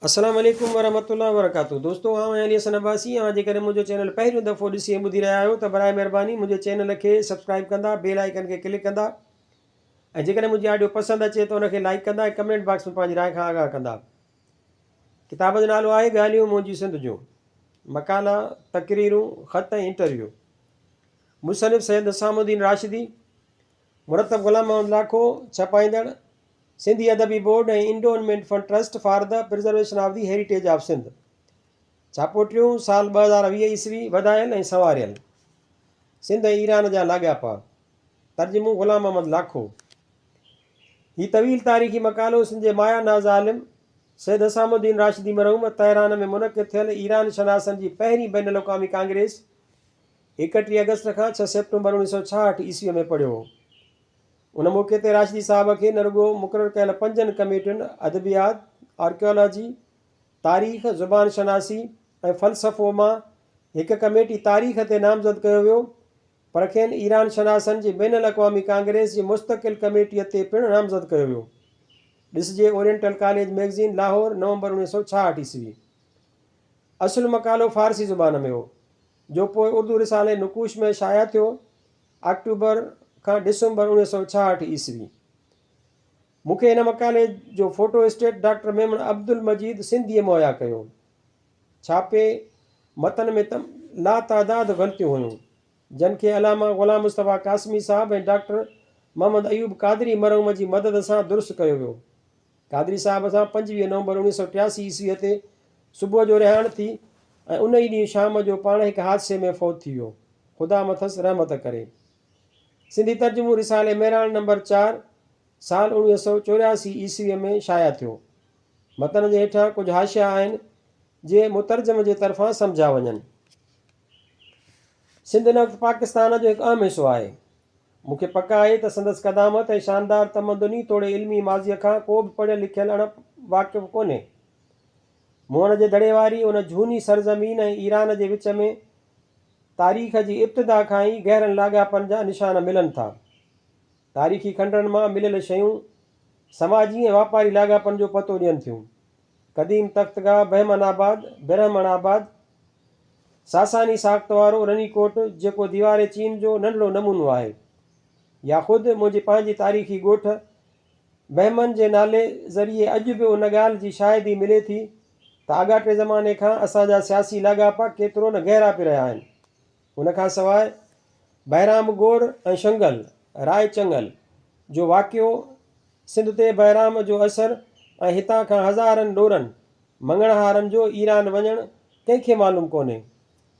अस्सलाम वालेकुम वरहमतुल्लाहि वबरकातुहू। दोस्तों आउं अली हसन अब्बासी जेकॾहिं मुंहिंजो चैनल पहिरियों दफ़ो ॾिसी ऐं ॿुधी रहिया आहियो त बराए महिरबानी मुंहिंजे चैनल खे सब्सक्राइब कंदा, बेल आइकन खे क्लिक कंदा ऐं जेकॾहिं मुंहिंजी ऑडियो पसंदि अचे त उनखे लाइक कंदा ऐं कमेंट बॉक्स में पंहिंजी राय खां आगाह कंदा। किताब जो नालो आहे ॻाल्हियूं मुंहिंजी सिंध जूं, मकाला, तकरीरूं, ख़त ऐं इंटरव्यू। मुसनिफ़ सैयद निज़ामुद्दीन राशिदी, मुरतब ग़ुलाम मोहम्मद लाखो, छपाईंदड़ सिंधी अदबी बोर्ड ऐं endowment fund trust for the preservation of the heritage of Sindh. छापोटियूं साल 2020 ईस्वी, वधायल ऐं संवारियल। सिंध ऐं ईरान जा लाॻापा। तर्जुमो ग़ुलाम मोहम्मद लाखो। हीउ तवील तारीख़ी मकालो सिंध जे माया नाज़ आलिम सैयद निज़ामुद्दीन राशिदी मरहूम तेहरान में मुनक़िद थियल ईरान शनासनि जी पहिरीं बैन अल-अक़वामी कांग्रेस 31 अगस्त खां 6 सेप्टेम्बर 1966 ईस्वीअ में पढ़ियो हो। उन मौक़े ते राशिदी साहब खे न रुॻो मुक़ररु कयल 5 कमेटियुनि अदबियात, आर्कियोलॉजी, तारीख़, ज़ुबान शनासी ऐं फ़लसफ़ो मां हिकु कमेटी तारीख़ ते नामज़द कयो वियो, पर खेनि ईरान शनासनि जी बैन अल-अक़वामी कांग्रेस जी मुस्तक़िल कमेटीअ ते पिणु नामज़द कयो वियो। ॾिसजे ओरिएंटल कॉलेज मैगज़ीन, लाहौर, नवंबर 1966 ईस्वी। असुलु मकालो फ़ारसी ज़ुबान में हो, जो पोइ उर्दू रिसाले नुकूश में शाया थियो अक्टूबर खां डिसंबर 1966 ईस्वी। मूंखे हिन मकाले जो photostat doctor Memon Abdul Majeed सिंधीअ मुहैया कयो। छापे मतन में लातादाद ग़लतियूं हुयूं, जिन खे अलामा ग़ुलाम मुस्तफ़ा कासमी साहब ऐं डॉक्टर मोहम्मद अयूब कादरी मरहूम जी मदद सां दुरुस्त कयो वियो। कादरी साहब सां 25 नवंबर 1983 ईस्वीअ ते सुबुह जो रिहाइण थी ऐं उन ई ॾींहुं शाम जो पाण हिकु हादसे में फ़ौत थी वियो। ख़ुदा मथसि रहमत करे। सिंधी तर्जुमो रिसाले मेराण नंबर 4 साल 1984 ईस्वीअ में शाया थियो। मतन जे हेठां कुझु हाशिया आहिनि जे मुतरजम जे तरफ़ां सम्झा वञनि। सिंध हिन वक़्तु पाकिस्तान जो हिकु अहम हिसो आहे। मूंखे पक आहे त संदसि क़दामत ऐं शानदार तमदनी तोड़े इल्मी माज़ीअ खां को बि पढ़ियल लिखियल अण वाक़िफ़ु कोन्हे। मुअण जे दड़े वारी उन झूनी सरज़मीन ऐं ईरान जे विच में तारीख़ जी इब्तिदा खां ई गहरनि लाॻापनि जा निशान मिलनि था। तारीख़ी खंडनि मां मिलियल शयूं समाजी ऐं वापारी लाॻापनि जो पतो ॾियनि थियूं। क़दीम तख़्तगाह बहमनाबाद, ब्रह्मणाबाद, सासानी साख़्त वारो रनीकोट जेको दीवार चीन जो नंढड़ो नमूनो आहे, या ख़ुदि मुंहिंजी पंहिंजी तारीख़ी ॻोठ बहमन जे नाले ज़रिए अॼु बि उन ॻाल्हि जी शाहिदी मिले थी त आगाटे ज़माने खां असांजा सियासी लाॻापा केतिरो न गहरा पिया रहिया आहिनि। उनखां सवाइ बहिराम गोर ऐं शंगल राय चंगल जो वाक़ियो सिंध ते बहिराम जो असरु ऐं हितां खां हज़ारनि ॾोरनि मंगणहारनि जो ईरान वञणु कंहिंखे मालूम कोन्हे।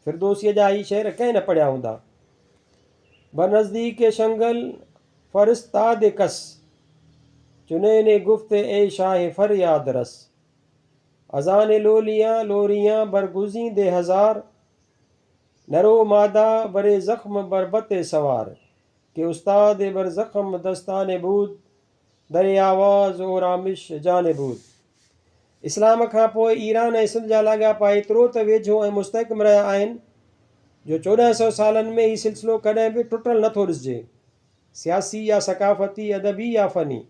फिरदोसीअ जा ई शेर कंहिं न पढ़िया हूंदा। बनज़दीक शंगल फ़रिस्ताद कस चुनैने गुफ़्त ए शाह फ़रियाद रस अज़ान लोलियाँ लोरियाँ बरगुज़ींदे हज़ार नरो मादा बरे ज़ख्म बरबते सवार के उस्ताद बर ज़ख्म दस्तान बूद दरे आवाज़ और आमिश जान बूद। इस्लाम खां पोइ ईरान ऐं सिंध जा लाॻापा एतिरो त वेझो ऐं मुस्तहकम रहिया आहिनि जो 1400 सालनि में हीउ सिलसिलो कॾहिं बि टुटल नथो ॾिसिजे। सियासी या सकाफ़ती, अदबी या फ़नी,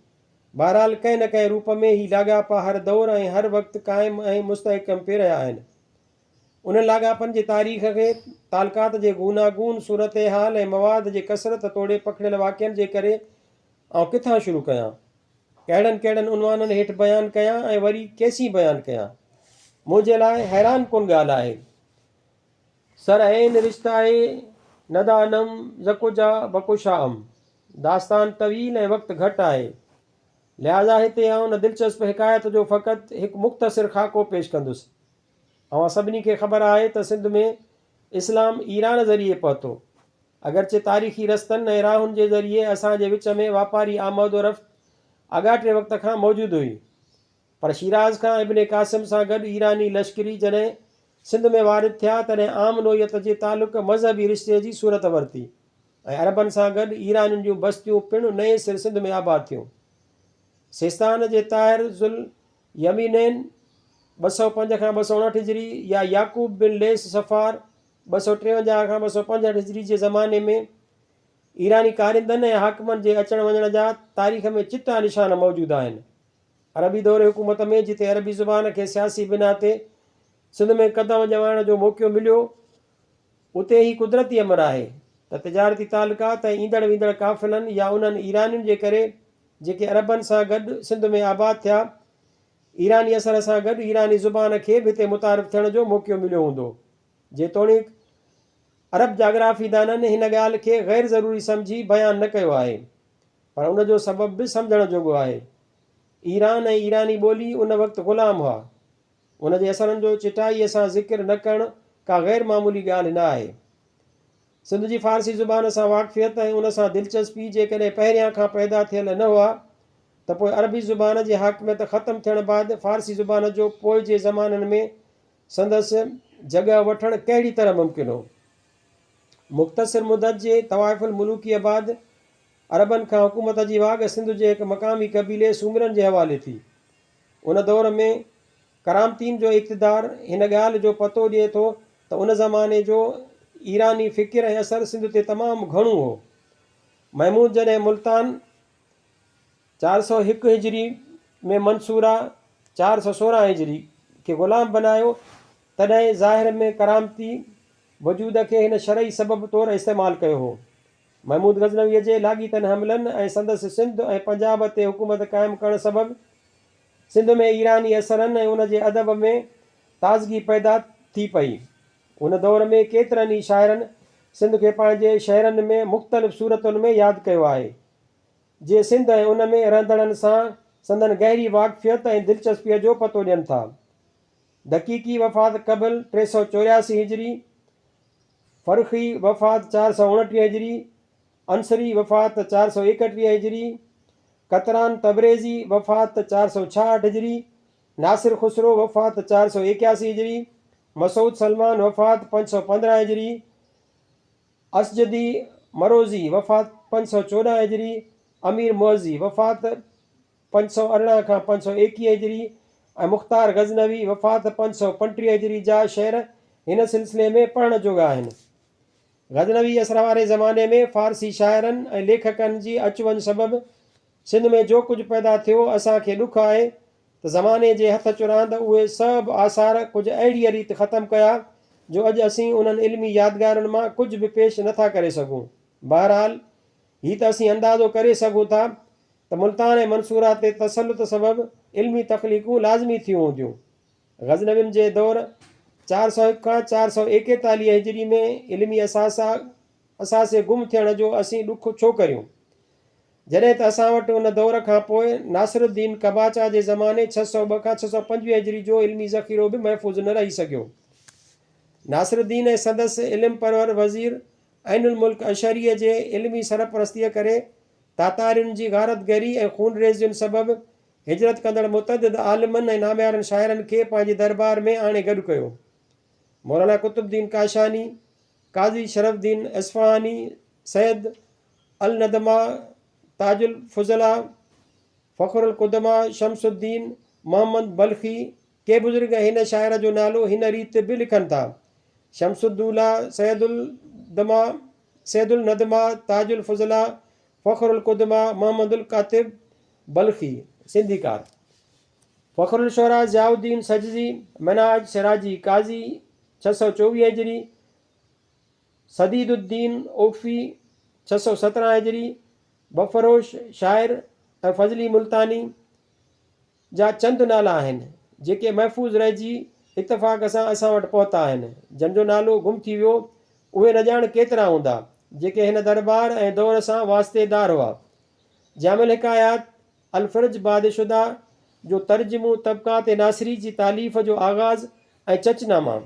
बहरहाल कंहिं न कंहिं रूप में ही लाॻापा हर दौर ऐं हर वक़्तु क़ाइमु ऐं मुस्तहकम पिए रहिया आहिनि। उन लाॻापनि जी तारीख़ खे तालकात जे गूनागून सूरत हाल ऐं मवाद जे कसरत तोड़े पखिड़ियल वाक़िअनि जे करे आउं किथां शुरू कयां, कहिड़नि कहिड़नि उनवाननि हेठि बयानु कयां ऐं वरी केसीं बयानु कयां, मुंहिंजे लाइ हैरान कुन ॻाल्हि आहे। सर ऐन रिश्ताए नदानम ज़कुजा बकुशाम दास्तान तवील ऐं वक़्तु घटि आहे, लिहाज़ा हिते आउं उन दिलचस्प हिकायत जो फ़क़ति हिकु मुख़्तसिर ख़ाको पेश कंदुसि। अवां सभिनी खे ख़बर आहे त सिंध में इस्लाम ईरान ज़रिए पहुतो। अगरचे तारीख़ी रस्तनि ऐं राहुनि जे ज़रिए असांजे विच में वापारी आमद व रफ़्त आगाटे वक़्त खां मौजूदु हुई, पर शिराज़ खां इब्ने क़ासिम सां गॾु ईरानी लश्करी जॾहिं सिंध में वारिद थिया तॾहिं आम नोयत जे तालुक़ मज़हबी रिश्ते जी सूरत वरिती ऐं अरबनि सां गॾु ईरानियुनि जूं बस्तियूं पिणु नए सिर सिंध में आबाद थियूं। सिस्तान जे ताहिर ज़ुल यमीनैन 205 खां 259 हिजरी या याकूब बिन लेस सफ़ार 253 खां 265 हिजरी जे ज़माने में ईरानी कारिंदनि ऐं हाकिमनि जे अचण वञण जा तारीख़ में चिटा निशान मौजूदु आहिनि। अरबी दौर हुकूमत में जिते अरबी ज़ुबान खे सियासी बिना ते सिंध में क़दम जमाइण जो मौक़ो मिलियो, उते ई कुदरती अमर आहे त तिजारती तालुकात ऐं ईंदड़ वेंदड़ काफ़िलनि या उन्हनि ईरानियुनि जे करे जेके अरबनि सां गॾु सिंध में आबाद थिया, ईरानी असर सां गॾु ईरानी ज़ुबान खे बि हिते मुतारिफ़ थियण जो मौक़ो मिलियो हूंदो। जेतोणीकि अरब जाग्राफ़ी दाननि हिन ॻाल्हि खे ग़ैर ज़रूरी सम्झी बयानु न कयो आहे, पर उन जो सबबु बि सम्झण जोॻो आहे। ईरान ऐं ईरानी ॿोली उन वक़्तु ग़ुलाम हुआ। उन जे असरनि जो चिटाईअ सां ज़िक्र न करणु का ग़ैर मामूली ॻाल्हि न आहे। सिंध जी फ़ारसी ज़ुबान सां वाक़फ़ियत ऐं उन सां दिलचस्पी जेकॾहिं पहिरियां खां पैदा थियल न हुआ, त पोइ अरबी ज़ुबान जी हाकिमियत ख़तमु थियण बैदि फ़ारसी ज़ुबान जो पोइ जे ज़माननि में संदसि जॻह वठणु कहिड़ी तरह मुमकिन हो। मुख़्तसिर मुदत जे तवाइफ़ुल मुलूकीअ बैदि अरबनि खां हुकूमत जी वाग सिंध जे हिकु मक़ामी क़बीले सूमरनि जे हवाले थी। उन दौर में करामतीन जो इक़्तिदार हिन ॻाल्हि जो पतो ॾिए थो त उन ज़माने जो ईरानी फ़िकिर ऐं असरु सिंध ते तमामु घणो हो। महमूद जॾहिं मुल्तान 401 हिजरी में मंसूरा 416 हिजरी खे ग़ुलाम बनायो, तॾहिं ज़ाहिर में करामती वजूद खे हिन शरई सबब तौरु इस्तेमालु कयो हो। महमूद गज़नवीअ जे लाॻीतनि हमलनि ऐं संदसि सिंध ऐं पंजाब ते हुकूमत क़ाइमु करणु सबबि सिंध में ईरानी असरनि ऐं उन जे अदब में ताज़गी पैदा थी पई। उन दौर में केतिरनि ई शाइरनि सिंध खे पंहिंजे शहरनि में मुख़्तलिफ़ सूरतुनि में यादि कयो आहे, जे सिंध ऐं उन में रहंदड़नि सां संदन गहरी वाक़फ़ियत ऐं दिलचस्पीअ जो पतो ॾियनि था। दक़ीक़ी वफ़ात क़बल 384 हिजरी, फ़र्ख़ी वफ़ात 429 हिजरी, अंसरी वफ़ात 431 हिजरी, कतरान तबरेज़ी वफ़ात 466 हिजरी, नासिर ख़ुसरो वफ़ात 481 हिजरी, मसूद सलमान वफ़ात 515 हिजरी, असजदी मरोज़ी वफ़ात 514 हिजरी, अमीर मुअज़्ज़ी वफ़ात 518 खां 521 हिजरी ऐं मुख़्तार गज़नवी वफ़ात 535 हिजरी जा शेर हिन सिलसिले में पढ़ण जोॻा आहिनि। गज़नवी असर वारे ज़माने में फ़ारसी शाइरनि ऐं लेखकनि जी अचु वञु सबबि सिंध में जो कुझु पैदा थियो, असांखे ॾुखु आहे त ज़माने जे हथ चुरांद उहे सभु आसार कुझु अहिड़ीअ रीति ख़तमु कया जो अॼु असीं उन्हनि इल्मी यादगारुनि मां कुझु बि पेश नथा करे सघूं। बहरहाल हीअ त असीं अंदाज़ो करे सघूं था त मुल्तान ऐं मंसूरा ते तसलुत सबबि इल्मी तख़लीक़ूं लाज़मी थियूं हूंदियूं। गज़नवियुनि जे दौर 401 खां 441 हिजरी में इल्मी असासे गुम थियण जो असीं ॾुखु छो करियूं, जॾहिं त असां वटि उन दौर खां पोइ नासिरुद्दीन कबाचा जे ज़माने 602 खां 625 हिजरी जो इल्मी ज़ख़ीरो बि महफ़ूज़ न रही सघियो। नासिरुद्दीन ऐं संदसि इल्म परवर वज़ीर ऐनुल मुल्क अशरीअ जे इल्मी सरपरस्तीअ करे तातारियुनि जी गारतगरी ऐं खूनरेज़ियुनि सबबि हिजरत कंदड़ मुतअद्दिद आलिमनि ऐं नाम्यारनि शाइरनि खे पंहिंजे दरबार में आणे गॾु कयो। मौलाना कुतुबुद्दीन काशानी, काज़ी शरफ़ुद्दीन इस्फ़हानी, सैयद अल नदमा, ताजुल फुज़ला, फ़खरुल कुदमा, शमसुद्दीन मोहम्मद बल्खी के बुज़ुर्ग हिन शाइर जो नालो हिन रीति बि लिखनि था: शमसुद्दौला, सैयदुल नदमा, ताजुल फुज़ला, फ़खरुल कुदमा, मोहम्मदुल कातिब बल्खी सिंधीकार। फ़खरुल शुरा ज़ियाउद्दीन सजज़ी, मनाज सिराजी काज़ी 624 हिजरी, सदीदुद्दीन ओफ़ी 617 हिजरी, बफ़रोश शाइर ऐं फ़ज़ली मुल्तानी जा चंद नाला आहिनि जेके महफ़ूज़ रहिजी इतफ़ाक़ सां असां वटि पहुता आहिनि। जंहिंजो नालो गुम थी वियो, उहे न ॼाण केतिरा हूंदा जेके हिन दरबार ऐं दौर सां वास्तेदार हुआ। जामिल हिकायात अलफ़िरज बादशुदा जो तर्जुमो तबक़ात नासिरी जी तालीफ़ जो आगाज़ ऐं चचनामा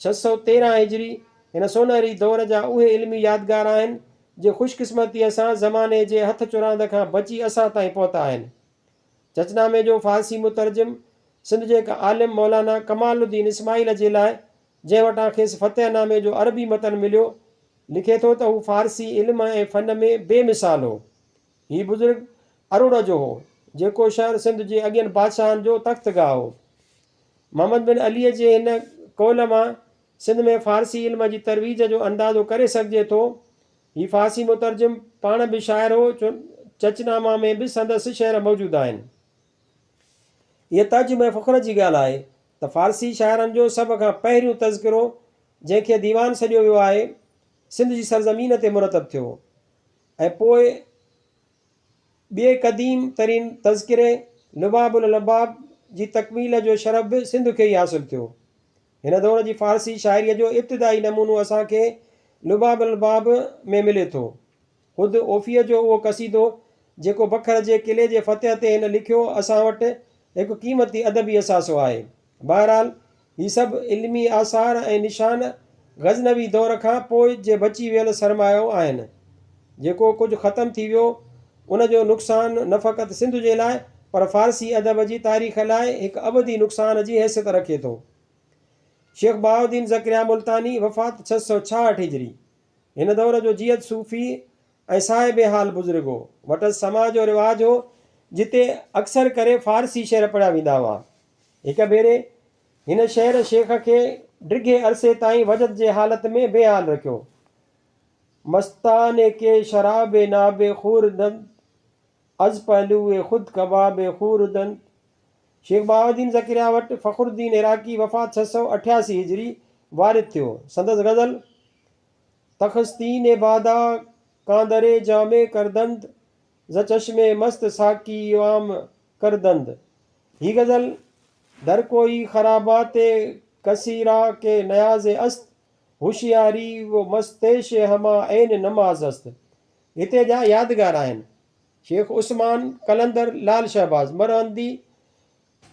613 हिजरी हिन सोनहरी दौर जा उहे इल्मी यादगार आहिनि जे ख़ुशकिस्मतीअ सां ज़माने जे हथ चुरांद खां बची असां ताईं पहुता आहिनि। चचनामे जो फ़ारसी मुतरजिम सिंध जे हिकु आलिम मौलाना कमालुद्दीन इस्माइल जे लाइ, जंहिं वटां खेसि फ़तेहनामे जो अरबी मतन मिलियो, लिखे थो त हू फ़ारसी इल्म ऐं फ़न में बेमिसाल हो। हीउ बुज़ुर्ग अरोड़ जो हो जेको शहर सिंध जे अॻियनि बादशाहनि जो तख़्तगाह हो। मोहम्मद बिन अलीअ जे हिन कौल मां सिंध में फ़ारसी इल्म जी तरवीज जो अंदाज़ो करे सघिजे थो। हीउ फ़ारसी मुतरजिम पाण बि शाइर हो, चचनामा में बि संदसि शेर मौजूदु आहिनि। इहा तर्जुम ऐं फ़ख़्र जी ॻाल्हि आहे त फ़ारसी शाइरनि जो सभ खां पहिरियों तज़किरो जंहिंखे दीवान सॾियो वियो आहे सिंध जी सरज़मीन ते मुरतब थियो ऐं पोइ ॿिए क़दीम तरीन तज़किरे लुबाबुल लबाब जी तकमील जो शरफ़ बि सिंध खे ई हासिलु थियो। हिन दौर जी फ़ारसी शाइरीअ जो इब्तिदाई नमूनो असांखे लुबाबुल लबाब में मिले थो। ख़ुदि ओफ़ीअ जो उहो क़सीदो जेको बखर जे क़िले जे फ़तह ते हिन लिखियो असां वटि हिकु क़ीमती अदबी असासो आहे। बहरहाल हीअ सभु इल्मी आसार ऐं निशान गज़नवी दौर खां पोइ जे बची वियल सरमायो आहिनि जेको कुझु ख़तमु थी वियो। उनजो नुक़सानु न फ़क़ति सिंध जे लाइ पर फ़ारसी अदब जी तारीख़ लाइ हिकु अबदी नुक़सान जी हैसियत रखे थो। शेख बहाउद्दीन ज़करिया मुल्तानी वफ़ात 666 हिजरी। हिन दौर जो जियत सूफ़ी ऐं साहिब हाल बुज़ुर्ग हो। वटि समाज जो रिवाज हो जिते अक्सर करे फ़ारसी शेर पढ़िया वेंदा हुआ। हिकु भेरे हिन शेर शेख खे डिघे अरसे ताईं वजद जे हालत में बेहाल रखियो। मस्ताने के शराबे नाबे खूरदंद अज़ पहलूए ख़ुद कबाबे खूरदंद। शेख बहाउद्दीन ज़करिया वटि फ़खरुद्दीन इराक़ी वफ़ात 688 हिजरी वारिद थियो। संदसि गज़ल तख़स्तीन बादा कांदरे जामे करदंद ज़ चश्मे मस्त साकी वाम करदंद। ही गज़ल दर कोई ख़राबात कसीरा के नयाज़े अस्त होशियारी वो मस्तेश हमा ऐन नमाज अस्त। हिते जा यादगार आहिनि शेख उस्मान कलंदर लाल शहबाज़ मरवंदी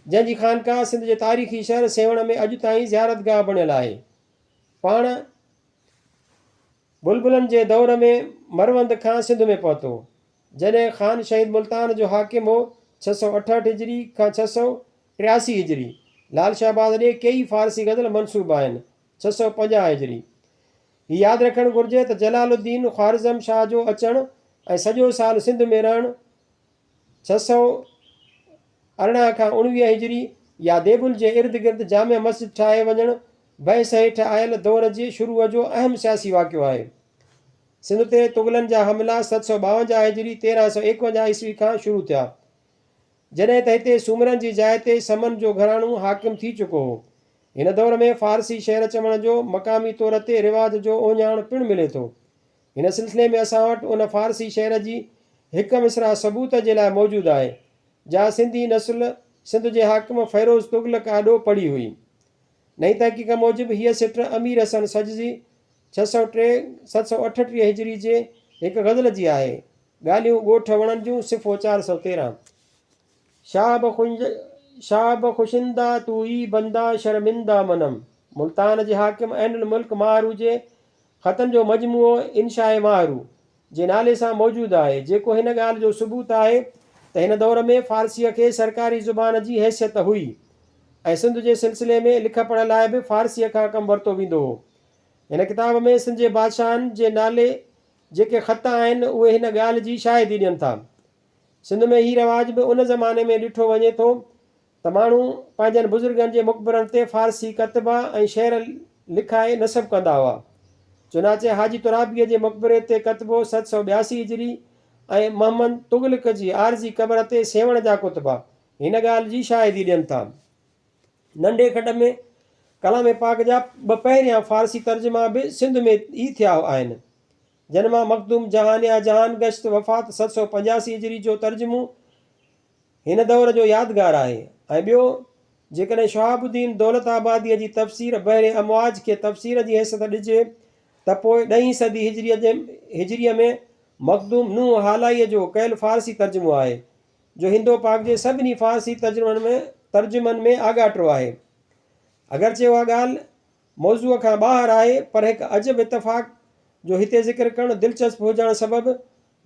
जंहिंजी ख़ानकाह सिंध जे तारीख़ी शहर सेवण में अॼु ताईं ज़ियारतगाह बणियल आहे। पाण बुलबुलनि जे दौर में मरवंद खां सिंध में पहुतो जॾहिं ख़ान शहीद मुल्तान जो हाकिम हो 668 हिजरी खां 683 हिजरी। लाल शहबाज़ ॾे कई फ़ारसी गज़ल मनसूब आहिनि 650 हिजरी। हीअ यादि रखणु घुरिजे त जलालुद्दीन ख़्वारिज़म शाह जो अचणु ऐं सॼो साल सिंध में रहणु 618 खां 19 हिजरी या देबुल जे इर्द गिर्द जामिया मस्जिद ठाहे वञणु बहस हेठि आयल दौर जे शुरूअ जो अहम सियासी वाक़ियो आहे। सिंध ते तुग़लनि जा हमला 752 हिजरी 1351 ईस्वी खां शुरू थिया जॾहिं त हिते सूमरनि जी जाइ ते समन जो घराणो हाकिम थी चुको हो। हिन दौर में फ़ारसी शेर चवण जो मक़ामी तौर ते रिवाज जो ओञाण पिणु मिले थो। हिन सिलसिले में असां वटि उन फ़ारसी शेर जी हिकु मिसरा सबूत जे लाइ मौजूदु आहे जा सिंधी नस्ल सिंध जे हाकिम फ़ैरोज़ तुग़लक आॾो पढ़ी हुई। नई तहक़ीक़ मूजिबि हीअ सिट अमीर हसन सजजी 738 हिजरी जे हिकु गज़ल जी आहे। ॻाल्हियूं ॻोठ वणनि जूं सिफ़ो 413। शाब ख़ुशिंदा तू ई बंदा शर्मिंदा मनम। मुल्तान जे हाकिम ऐनुल मुल्क माहरू जे ख़तनि जो मजमूओ इनशाए माहरू जे नाले सां मौजूदु आहे जेको हिन ॻाल्हि जो सबूत आहे त हिन दौर में फ़ारसीअ खे सरकारी ज़ुबान जी हैसियत हुई ऐं सिंध जे सिलसिले में लिख पढ़ लाइ बि फ़ारसीअ खां कमु वरितो वेंदो हो। हिन किताब में सिंध जे बादशाहनि जे नाले जेके ख़त आहिनि उहे हिन ॻाल्हि जी शाहिदी ॾियनि था। सिंध में हीउ रवाज बि उन ज़माने में ॾिठो वञे थो त माण्हू पंहिंजनि बुज़ुर्गनि जे मुक़बरनि ते फ़ारसी कतबा ऐं शेर लिखाए नसब कंदा हुआ। चुनाचे हाजी तुराबीअ जे मक़बरे ते कतबो 782 हिजरी ऐं मोहम्मद तुग़लक जी आरज़ी क़बर ते सेवण जा कुतबा हिन ॻाल्हि जी शाहिदी ॾियनि था। नंढे खॾ में कलाम पाक जा 2 पहिरियां फ़ारसी तर्जुमा बि सिंध में ई थिया आहिनि जिन मां मखदूम जहान या जहान गश्त वफ़ात 785 हिजरी जो तर्जुमो हिन दौर जो यादगार आहे। ऐं ॿियो जेकॾहिं शहाबुद्दीन दौलताबादीअ जी तफ़सीर बहरे अमवाज खे तफ़सीर जी हैसियत ॾिजे त पोइ 10वीं सदी हिजरीअ में मखदूम नूह हालाईअ जो कयल फ़ारसी तर्जुमो आहे जो हिंदो पाक जे सभिनी फ़ारसी तर्जुमनि में आगाटो आहे। अगरचे उहा ॻाल्हि मौज़ूअ खां ॿाहिरि आहे पर हिकु अजब इतफ़ाक़ जो हिते ज़िक्र करणु दिलचस्प हुजणु सबबि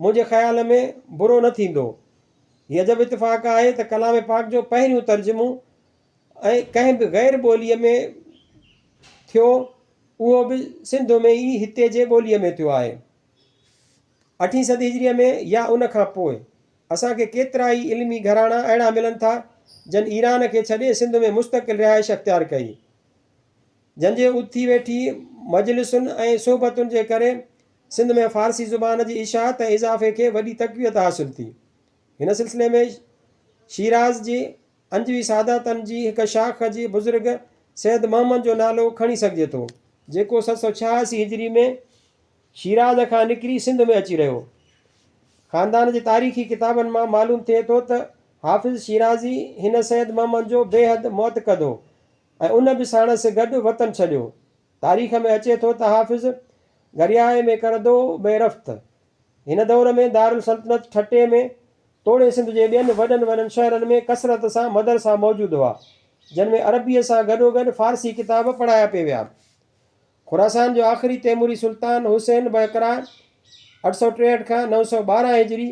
मुंहिंजे ख़्याल में बुरो न थींदो। हीअ अजब इतफ़ाक़ आहे त कलाम पाक जो पहिरियों तर्जुमो ऐं कंहिं बि ग़ैर ॿोलीअ में थियो उहो बि सिंध में ई हिते जे ॿोलीअ में थियो आहे। 8वीं सदी हिजरीअ में या उन खां पोइ असांखे केतिरा ई इल्मी घराना अहिड़ा मिलनि था जन ईरान खे छॾे सिंध में मुस्तक़िल रिहाइश अख़्तियार कई जंहिंजे उथी वेठी मजलिसुनि ऐं सोहबतुनि जे करे सिंध में फ़ारसी ज़ुबान जी इशाअत ऐं इज़ाफ़े खे वॾी तक़वियत हासिलु थी। हिन सिलसिले में शिराज़ जी अंजवी सादातनि जी हिकु शाख जी बुज़ुर्ग सैद मोहम्मद जो नालो खणी सघिजे थो, जेको 786 हिजरी में शिराज़ खां निकिरी सिंध में अची रहियो। ख़ानदान जे तारीख़ी किताबनि मां मालूम थिए थो त हाफ़िज़ शिराज़ी हिन सैद मोहम्मद जो बेहद मौत कदो ऐं उन बि साणसि गॾु वतन छॾियो। तारीख़ में अचे थो त हाफ़िज़ गरियाए में करदो बेरफ़्त हिन दौर में दारुल सल्तनत ठटे में तोड़े सिंध जे ॿियनि वॾनि वॾनि शहरनि में कसरत सां मदरसा मौजूदु हुआ, जिन में अरबीअ सां गॾोगॾु फ़ारसी किताब पढ़ाया पिए विया। खुरासान जो आख़िरी तैमूरी सुल्तान हुसैन बकरार 863 खां 912 हिजरी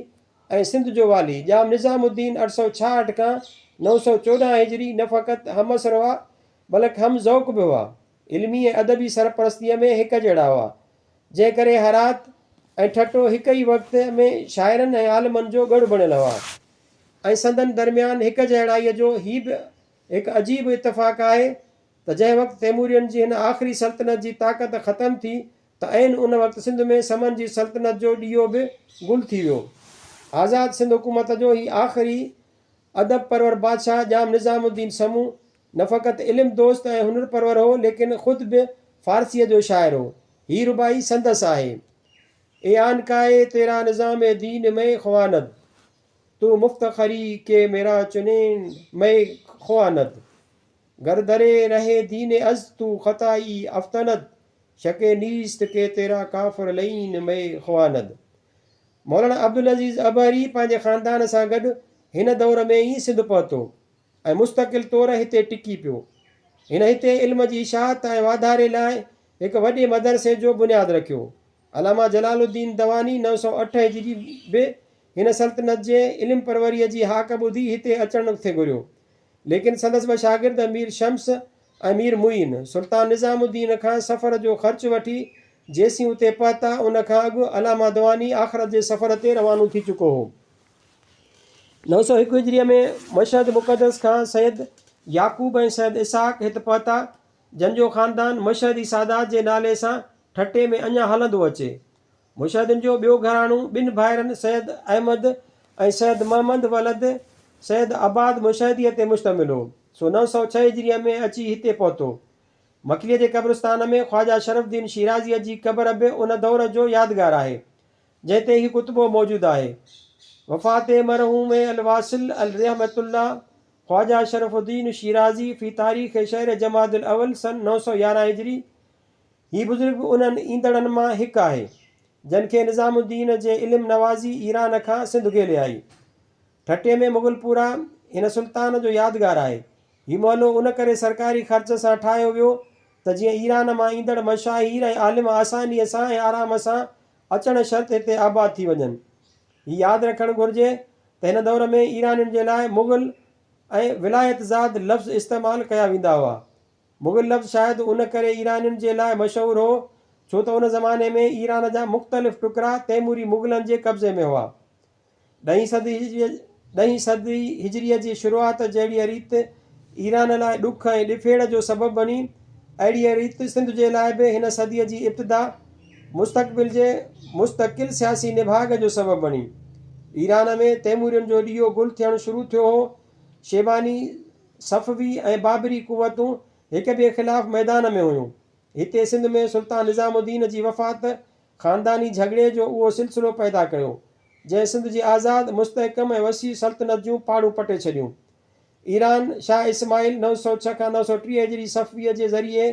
ऐं सिंध जो वाली जाम निज़ामुद्दीन 866 खां 914 हिजरी न फ़क़ति हमअसर हुआ बल्कि हम ज़ौक़ बि हुआ। इल्मी ऐं अदबी सरपरस्तीअ में हिकु जहिड़ा हुआ, जंहिं करे हरात ऐं ठटो हिकु ई वक़्त में शाइरनि ऐं आलमनि जो गढ़ु बणियल हुआ ऐं संदनि दरमियान हिकु जहिड़ाईअ जो हीउ बि हिकु अजीब इतफ़ाक़ आहे त जंहिं वक़्तु तैमूरियनि जी हिन आख़िरी सल्तनत जी ताक़त ख़तमु थी त ऐं उन वक़्तु सिंध में समन जी सल्तनत जो ॾीओ बि गुल थी वियो। आज़ादु सिंध हुकूमत जो हीउ आख़िरी अदब परवर बादशाह जाम निज़ामुद्दीन समूह न फ़क़ति इल्मु दोस्त ऐं हुनुर परवर हो, लेकिन ख़ुदि बि फ़ारसीअ जो शाइर हो। हीअ रुबाई संदसि आहे। ए आनकाए तेरा निज़ाम दीन में ख़वानत, तू मुफ़्तख़री के मेरा चुनेन में ख़वानत, गरदरे रहे दीन अज़ तू ख़ताई अफ़तनत, शके नीस्त के तेरा काफ़िर लईन में ख़वानत। मौलाना अब्दुल अज़ीज़ अबहरी पंहिंजे ख़ानदान सां गॾु हिन दौर में ई सिंध पहुतो ऐं मुस्तक़िल तौरु हिते टिकी पियो। हिन हिते इल्म जी इशाअत ऐं वाधारे लाइ हिकु वॾे मदरसे जो बुनियादु रखियो। अलामा जलालुद्दीन दवानी 908 हिजरी बि हिन सल्तनत जे इल्म परवरीअ जी हाक ॿुधी हिते अचणु थे घुरियो, लेकिन संदसि ॿ शागिर्द मीर शम्स ऐं मीर मुइन सुल्तान निज़ामुद्दीन खां सफ़र जो ख़र्च वठी जेसीं उते पहुता उन खां अॻु अलामा दवानी आख़िरत जे सफ़र ते रवानो थी चुको हो। 901 हिजरीअ में मशहद मुक़दस खां सैद याकूब ऐं सैद इसाक हिते पहुता, जंहिंजो ख़ानदान मशहदी सादात जे नाले सां ठटे में अञा हलंदो अचे। मुशहदनि जो ॿियो घराणो ॿिनि भाइरनि सैद अहमद ऐं सैद मोहम्मद वलद सैद आबाद मुशहदीअ ते मुश्तमिल हो, सो 906 हिजरीअ में अची हिते पहुतो। मखलीअ जे क़ब्रिस्तान में ख़्वाजा शरफ़ुद्दीन शिराज़ीअ जी क़बर बि उन दौर जो यादगार आहे, जंहिं ते हीउ कुतुबो मौजूदु आहे। वफ़ात मरहूम अल वासिल अल रहमतुल्लाह ख़्वाजा शरफ़ुद्दीन शिराज़ी फ़ी तारीख़ शहर जमादुल अवल सन 911 हिजरी। हीउ बुज़ुर्ग उन्हनि ईंदड़नि मां हिकु आहे जिनखे निज़ामुद्दीन जे इल्मु नवाज़ी ईरान खां सिंध खे आई। ठटे में मुग़लपुरा हिन सुल्तान जो यादगार आहे। हीउ महलो उन करे सरकारी ख़र्च सां ठाहियो वियो त जीअं ईरान मां ईंदड़ मशाहिर ऐं आलिम आसानीअ सां ऐं आराम सां अचण शर्त हिते आबाद थी वञनि। हीउ यादि रखणु घुरिजे त हिन दौर में ईरानियुनि जे लाइ मुग़ल ऐं विलायतज़ाद लफ़्ज़ इस्तेमालु कया वेंदा हुआ। मुग़ल लफ़्ज़ शायदि उन करे ईरानियुनि जे लाइ मशहूरु हो छो त उन ज़माने में ईरान जा मुख़्तलिफ़ टुकड़ा तैमूरी मुग़लनि जे कब्ज़े में हुआ। 10वीं सदी हिजरीअ जी शुरूआति जहिड़ी रीति ईरान लाइ ॾुख ऐं ॾिफेड़ जो सबबु बणी, अहिड़ी रीति सिंध जे लाइ बि हिन सदीअ जी इब्तिदा मुस्तक़बिल जे मुस्तक़िल सियासी निभाग जो सबबु बणी। ईरान में तैमूरियुनि जो ॾीओ गुल थियणु शुरू थियो हो। शेबानी, सफ़वी ऐं बाबरी क़ुवतूं हिक ॿिए ख़िलाफ़ु मैदान में हुयूं। हिते सिंध में सुल्तान निज़ामुद्दीन जी वफ़ात ख़ानदानी झगड़े जो उहो सिलसिलो पैदा कयो जंहिं सिंध जी आज़ादु मुस्तहकम ऐं वसी सल्तनत जूं पाड़ूं पटे छॾियूं। ईरान शाह इस्माइल 906 खां 930 हिजरी सफ़वीअ जे ज़रिए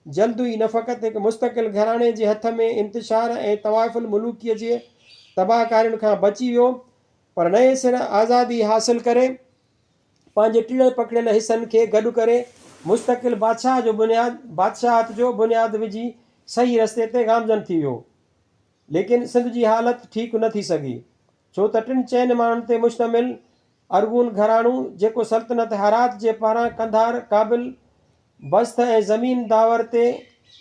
जल्द ई न फ़क़ति हिकु मुस्तक़िल घराणे जे हथ में इंतिशार ऐं तवाफ़ुल मुलूकीअ जे तबाहकारियुनि खां बची वियो, पर नए सिर आज़ादी हासिल करे पंहिंजे टिड़ पकड़ियल हिसनि खे गॾु करे मुस्तक़िल बादशाहत जो बुनियादु विझी सही रस्ते ते गामज़न थी वियो। लेकिन सिंध जी हालति ठीकु न थी सघी छो त टिनि चइनि माण्हुनि ते मुश्तमिल अरगून घराणो जेको सल्तनत हरात जे पारां कंधार, काबिल, बस्त ऐं ज़मीन दावर ते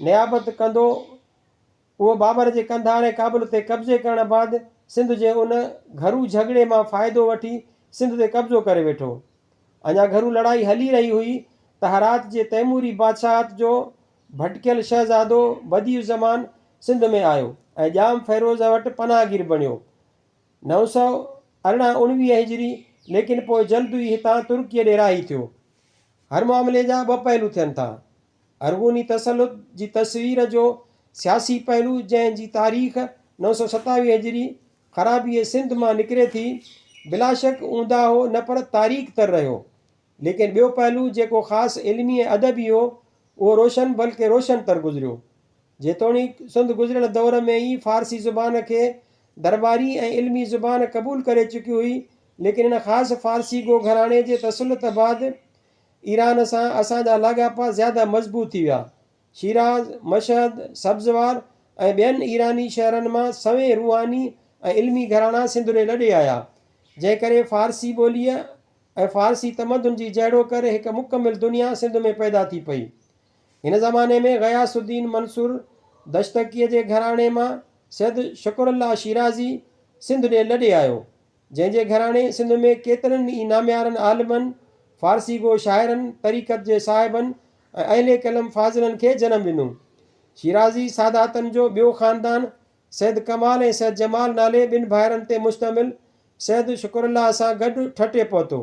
नियाबत कंदो, उहो बाबर जे कंधार ऐं काबिल ते कब्ज़े करण बाद सिंध जे उन घरू झगड़े मां फ़ाइदो वठी सिंध ते कब्ज़ो करे वेठो। अञा घरू लड़ाई हली रही हुई त हरात जे तैमूरी बादशाहत जो भटकियल शहज़ादो बदियुज़्ज़मान सिंध में आयो ऐं जाम फ़ैरोज़ वटि पनाहगीर बणियो। 919 हिजरी लेकिन पोइ जल्द ई हितां तुर्कीअ ॾे राही थियो। हर मामले जा ॿ पहलू थियनि था। अरगूनी तसलुत जी तस्वीर जो सियासी पहलू, जंहिंजी तारीख़ 927 हिजरी ख़राबीअ सिंध मां निकिरे थी, बिलाशक ऊंदा हो न पर तारीख़ तर रहियो। लेकिन ॿियो पहलू जेको ख़ासि इल्मी ऐं अदबी हो, उहो रोशन बल्कि रोशन तर गुज़रियो। जेतोणीकि सिंध गुज़िरियल दौर में ई फ़ारसी ज़ुबान खे दरबारी ऐं इल्मी ज़ुबान क़बूल करे चुकी हुई, लेकिन इन ख़ासि फ़ारसी गो घराणे जे तसलुत बाद ईरान सां असांजा लाॻापा ज़्यादा मज़बूत थी विया। शिराज़, मशहद, सब्ज़वार ऐं ॿियनि ईरानी शहरनि मां सवें रूहानी ऐं इल्मी घराणा सिंध ॾे लॾे आया, जंहिं करे फ़ारसी ॿोलीअ ऐं फ़ारसी तमदुन जी जहिड़ो करे हिकु मुकमिल दुनिया सिंध में पैदा थी पई। हिन ज़माने में ग़यासुद्दीन मंसूर दश्तकीअ जे घराणे मां सैयद शुकुरुल्लाह शिराज़ी सिंध ॾे लॾे आयो, जंहिंजे घराणे सिंध में केतिरनि ई नाम्यारनि आलिमनि, फ़ारसी गो शाइरनि, तरीक़त जे साहिबनि ऐं अहले कलम फाज़िलनि खे जनमु ॾिनो। शिराज़ी सादातनि जो ॿियो ख़ानदान सैयद कमाल ऐं सैयद जमाल नाले ॿिनि भाइरनि ते मुश्तमिल सैयद शुकुरुल्लाह सां गॾु ठटे पहुतो,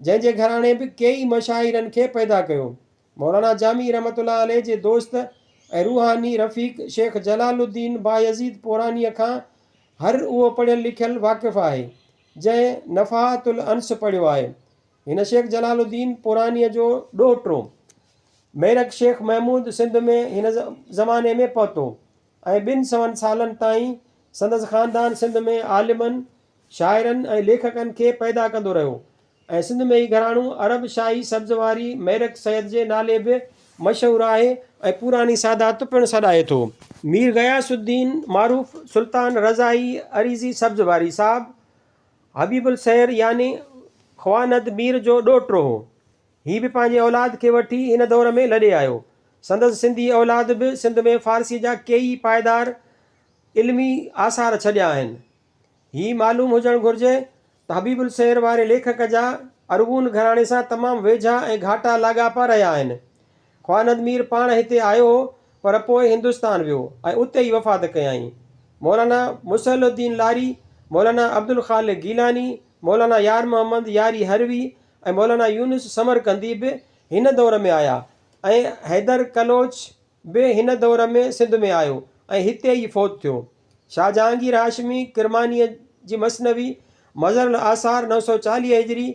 जंहिंजे घराणे बि कई मशाइरनि खे पैदा कयो। मौलाना जामी रहमतुल्लाह अलैह जे दोस्त ऐं रूहानी रफ़ीक़ शेख जलालुद्दीन बायज़ीद पोरानीअ खां हर उहो पढ़ियल लिखियल वाक़िफ़ु आहे जंहिं नफ़ातुल अंस पढ़ियो आहे। हिन शेख जलालुद्दीन पोरानीअ जो ॾोहिटो मेरक शेख महमूद सिंध में हिन ज़माने में पहुतो ऐं 200 सालनि ताईं संदसि ख़ानदान सिंध में आलिमनि, शाइरनि ऐं लेखकनि खे पैदा कंदो रहियो ऐं सिंध में ई घराणो अरब शाही सब्ज़वारी मेरक सैयद जे नाले बि मशहूरु आहे ऐं पुरानी सादात पिणु सॾाए थो। मीर ग़यासुद्दीन मारूफ़ सुल्तान रज़ाई अरीज़ी सब्ज़वारी साहब हबीबुल सैर यानी ख़वानद मीर जो ॾोहिटो हो। हीउ बि पंहिंजे औलाद खे वठी हिन दौर में लॾे आयो। संदसि सिंधी औलाद बि सिंध में फ़ारसी जा कई पाइदार इल्मी आसार छॾिया आहिनि। हीउ मालूम हुजणु घुरिजे त हबीबुल सैर वारे लेखक जा अरगून घराणे सां तमामु वेझा ऐं घाटा लाॻापा रहिया आहिनि। ख़वानद मीर पाण हिते आयो हो, पर पोइ हिंदुस्तान वियो ऐं उते ई वफ़ात कयाईं। मौलाना मुसलुद्दीन लारी, मौलाना अब्दुल ख़ालिक़ गीलानी, मौलाना यार मोहम्मद यारी हरवी ऐं मौलाना यूनुस समरकंदी बि हिन दौर में आया ऐं हैदर कलोच बि हिन दौर में सिंध में आयो ऐं हिते ई फ़ौत थियो। शाहजहांगीर हाशमी किरमानीअ जी मसनवी मज़रुल आसार 940 हिजरी,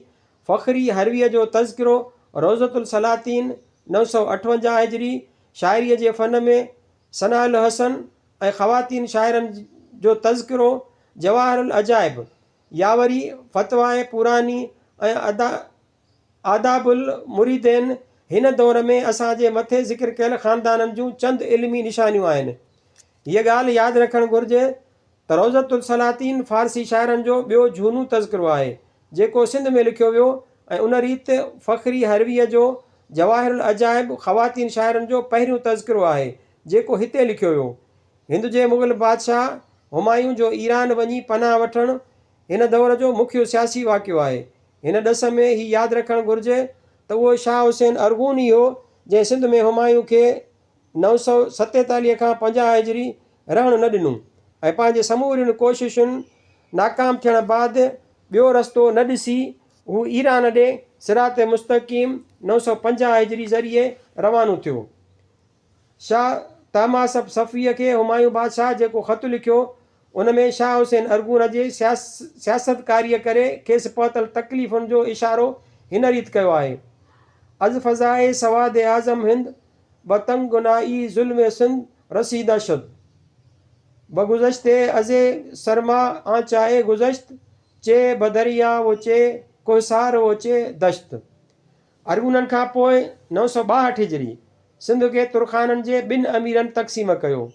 फ़ख़्री हरवीअ जो तज़किरो रोज़तुल सलातीन 958 हिजरी, शाइरीअ जे फ़न में सनाउल हसन ऐं ख़वातीन शाइरनि जो तज़किरो जवाहरुल अजाइब, यावरी फ़तवाए पुरानी ऐं आदाबुल मुरीदैन हिन दौर में असांजे मथे ज़िक्र कयल ख़ानदाननि जूं चंद इल्मी निशानियूं आहिनि। हीअ ॻाल्हि यादि रखणु घुरिजे त रोज़तुल सलातीन फ़ारसी शाइरनि जो ॿियो झूनो तज़किरो आहे जेको सिंध में लिखियो वियो ऐं उन रीति फ़ख़्री हरवीअ जो जवाहिरुल अजाइब ख़वातीन शाइरनि जो पहिरियों तज़किरो आहे जेको हिते लिखियो वियो। हिंद जे मुग़ल बादशाह हुमायूं जो ईरान वञी पनाह वठणु हिन दौर जो मुख्य सियासी वाक़ियो आहे। हिन ॾस में ही यादि रखणु घुरिजे त उहो शाह हुसैन अरगूनी हो जंहिं सिंध में हुमायूं खे 947 खां 50 हिजरी रहणु न ॾिनो ऐं पंहिंजे समूरियुनि कोशिशुनि नाकाम थियण बैदि ॿियो रस्तो न ॾिसी हू ईरान ॾे सिरात मुस्तक़ीम 950 हिजरी ज़रिए रवानो थियो। शाह तहमासप सफ़ीअ खे हुमायूं बादशाह जेको ख़तु लिखियो उन में शाह हुसैन अरगून जे सियासतकारीअ करे खेसि पहुतल तकलीफ़ुनि जो इशारो हिन रीति कयो आहे। अज़ फ़ज़ाए सवाद आज़म हिंद बतंग गुनाई ज़ुल्म सिंध रसीदा शुद बगुज़श्ते अज़े सरमा आचाए गुज़श्त चे बदरिया वो चे कोसार वो चे दश्त। अरगूननि खां पोइ 962 हिजरी सिंध खे तुर्खाननि जे 2 अमीरनि तक़सीम कयो।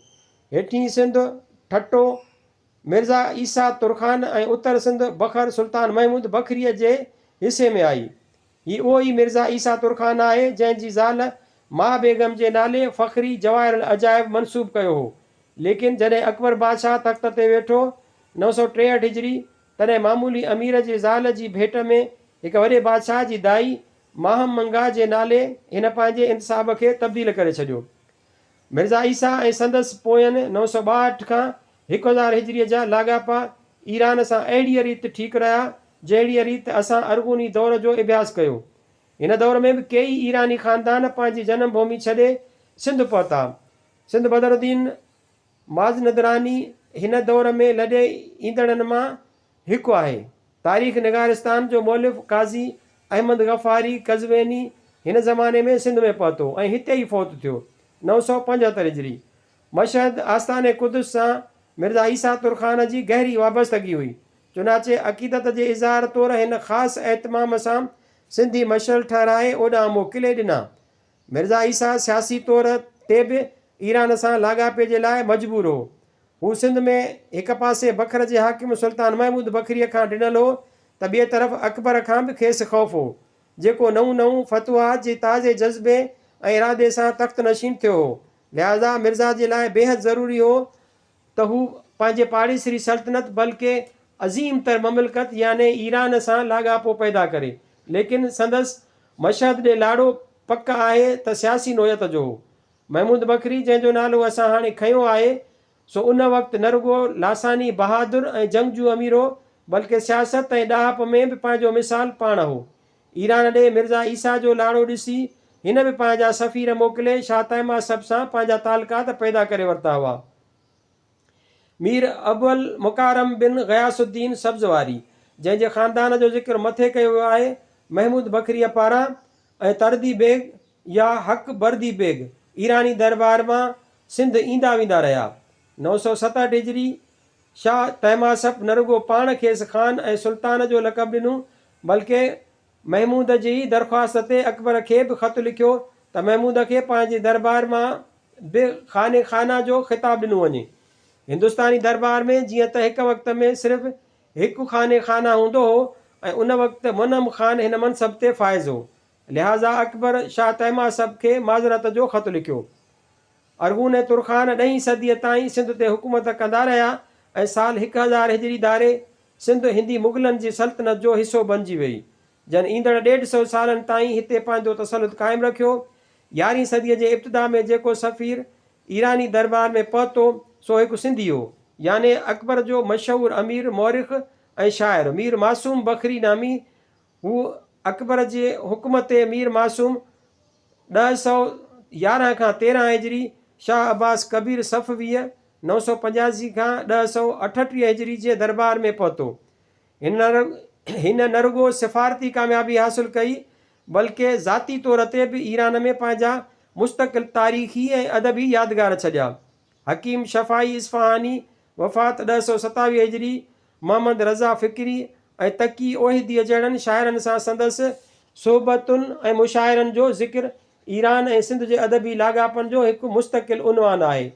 हेठीं सिंध ठट्टो मिर्ज़ा ईसा तुर्खान ऐं उत्तर सिंध बखर सुल्तान महमूद बखरीअ जे हिसे में आई। हीउ उहो ई मिर्ज़ा ईसा तुर्खान आहे जंहिंजी ज़ाल मां बेगम जे नाले फ़ख़्री जवाहिरुल अजाइब मनसूब कयो हो। लेकिन जॾहिं अकबर बादशाह तख़्त ते वेठो 963 हिजरी तॾहिं मामूली अमीर जे ज़ाल जी भेट में हिकु वॾे बादशाह जी दाई माहम मंगा जे नाले हिन पंहिंजे इंतिसाब खे तब्दील करे छॾियो। मिर्ज़ा ईसा ऐं संदसि पोयनि 962 खां 1000 हिजरीअ जा लाॻापा ईरान सां अहिड़ीअ रीति ठीकु रहिया जहिड़ीअ रीति असां अरगूनी दौर जो अभ्यास कयो। हिन दौर में बि कई ईरानी ख़ानदान पंहिंजी जनम भूमि छॾे सिंध पहुता। सिंध बदरुद्दीन माज़नदरानी हिन दौर में लॾे ईंदड़नि मां हिकु आहे। तारीख़ निगारिस्तान जो मौलिफ़ काज़ी अहमद गफ़ारी कज़वेनी हिन ज़माने में सिंध में पहुतो ऐं हिते ई फ़ौत थियो 975 हिजरी। मशहद आस्थाने क़ुदुस सां मिर्ज़ा ईसा तुरखान जी गहरी वाबस्तगी हुई। चुनाचे अक़ीदत जे इज़हार तौरु हिन ख़ासि एतमाम सां सिंधी मशल ठहिराए ओॾां मोकिले ॾिना। मिर्ज़ा ईसा सियासी तौर ते बि ईरान सां लाॻापे जे लाइ मजबूर हो। हू सिंध में हिक पासे बखर जे हाकिम सुल्तान महमूद बखरीअ खां ॾिनल हो त ॿिए तरफ़ अकबर खां बि खेसि ख़ौफ़ हो, जेको नऊं नऊं फ़तुहात जे ताज़े जज़्बे ऐं इरादे सां तख़्त नशीन थियो हो। लिहाज़ा मिर्ज़ा जे लाइ बेहद ज़रूरी हो त हू पंहिंजे पाड़ेसरी सल्तनत बल्कि अज़ीम तर ममलकत याने ईरान सां लाॻापो पैदा करे। लेकिन संदसि मशहद ॾे लाड़ो पक आहे त सियासी नोयत जो हो। महमूद बखरी जंहिंजो नालो असां हाणे खयों आहे, सो उन वक़्तु न रुॻो लासानी बहादुर ऐं जंगजू अमीर हो, बल्कि सियासत ऐं ॾाहप में बि पंहिंजो मिसाल पाण हो। ईरान ॾे मिर्ज़ा ईसा जो लाड़ो ॾिसी हिन बि पंहिंजा सफ़ीर मोकिले शाह तहमासप सां पंहिंजा तालुकात पैदा करे वरिता हुआ। मीर अबुल मुकारम बिन गयासुद्दीन सब्ज़वारी, जंहिंजे ख़ानदान जो ज़िक्र मथे कयो वियो आहे, महमूद बखरीअ पारां ऐं तरदी बेग या हक़ बर्दी बेग ईरानी दरबार मां सिंध ईंदा वेंदा रहिया। 967 हिजरी शाह तहमासप न रुॻो पाण खेसि ख़ान ऐं सुल्तान जो लक़ब ॾिनो, बल्कि महमूद जी दरख़्वास्त ते अकबर खे बि ख़तु लिखियो त महमूद खे पंहिंजे दरबार मां बि ख़ाने ख़ाना जो ख़िताबु ॾिनो वञे। हिंदुस्तानी दरबार में जीअं त हिक वक़्त में सिर्फ़ु हिकु ख़ाने ख़ाना हूंदो हो ऐं उन वक़्तु मुनम ख़ान हिन मनसब ते फ़ाइज़ हो। लिहाज़ा अकबर शाह तहमासप खे माज़रत जो ख़तु लिखियो। अरगून ऐं तुरखान 10हीं सदीअ ताईं सिंध ते हुकूमत कंदा रहिया ऐं साल 1000 हिजरी दारे सिंध हिंदी मुग़लनि जी सल्तनत जो हिसो बणिजी वई। जन ईंदड़ 150 सालनि ताईं हिते पंहिंजो तसलुत क़ाइमु रखियो। 11हीं सदीअ जे इब्तिदा में जेको सफ़ीर ईरानी दरबार में पहुतो सो हिकु सिंधी हो, याने अकबर जो मशहूरु अमीर मौरिख़ ऐं शाइर मीर मासूम बखरी नामी। हू अकबर जे हुकुम ते मीर मासूम 911 खां 13 हिजरी शाह अब्बास कबीर सफ़वीह 985 खां 1038 हिजरी जे दरबार में पहुतो। हिन न रुॻो सिफ़ारती कामयाबी हासिलु कई, बल्कि ज़ाती तौर ते बि ईरान में पंहिंजा मुस्तक़िल तारीख़ी ऐं अदबी यादगार छॾिया। हकीम शफ़ाई इस्फ़हानी वफ़ात 1027 हिजरी, मोहम्मद रज़ा फ़िक्री ऐं तकी ओहिदीअ जहिड़नि शाइरनि सां संदसि सोहबतुनि ऐं मुशाइरनि जो ज़िक्र ईरान ऐं सिंध जे अदबी लाॻापनि जो हिकु मुस्तक़िल उनवान आहे।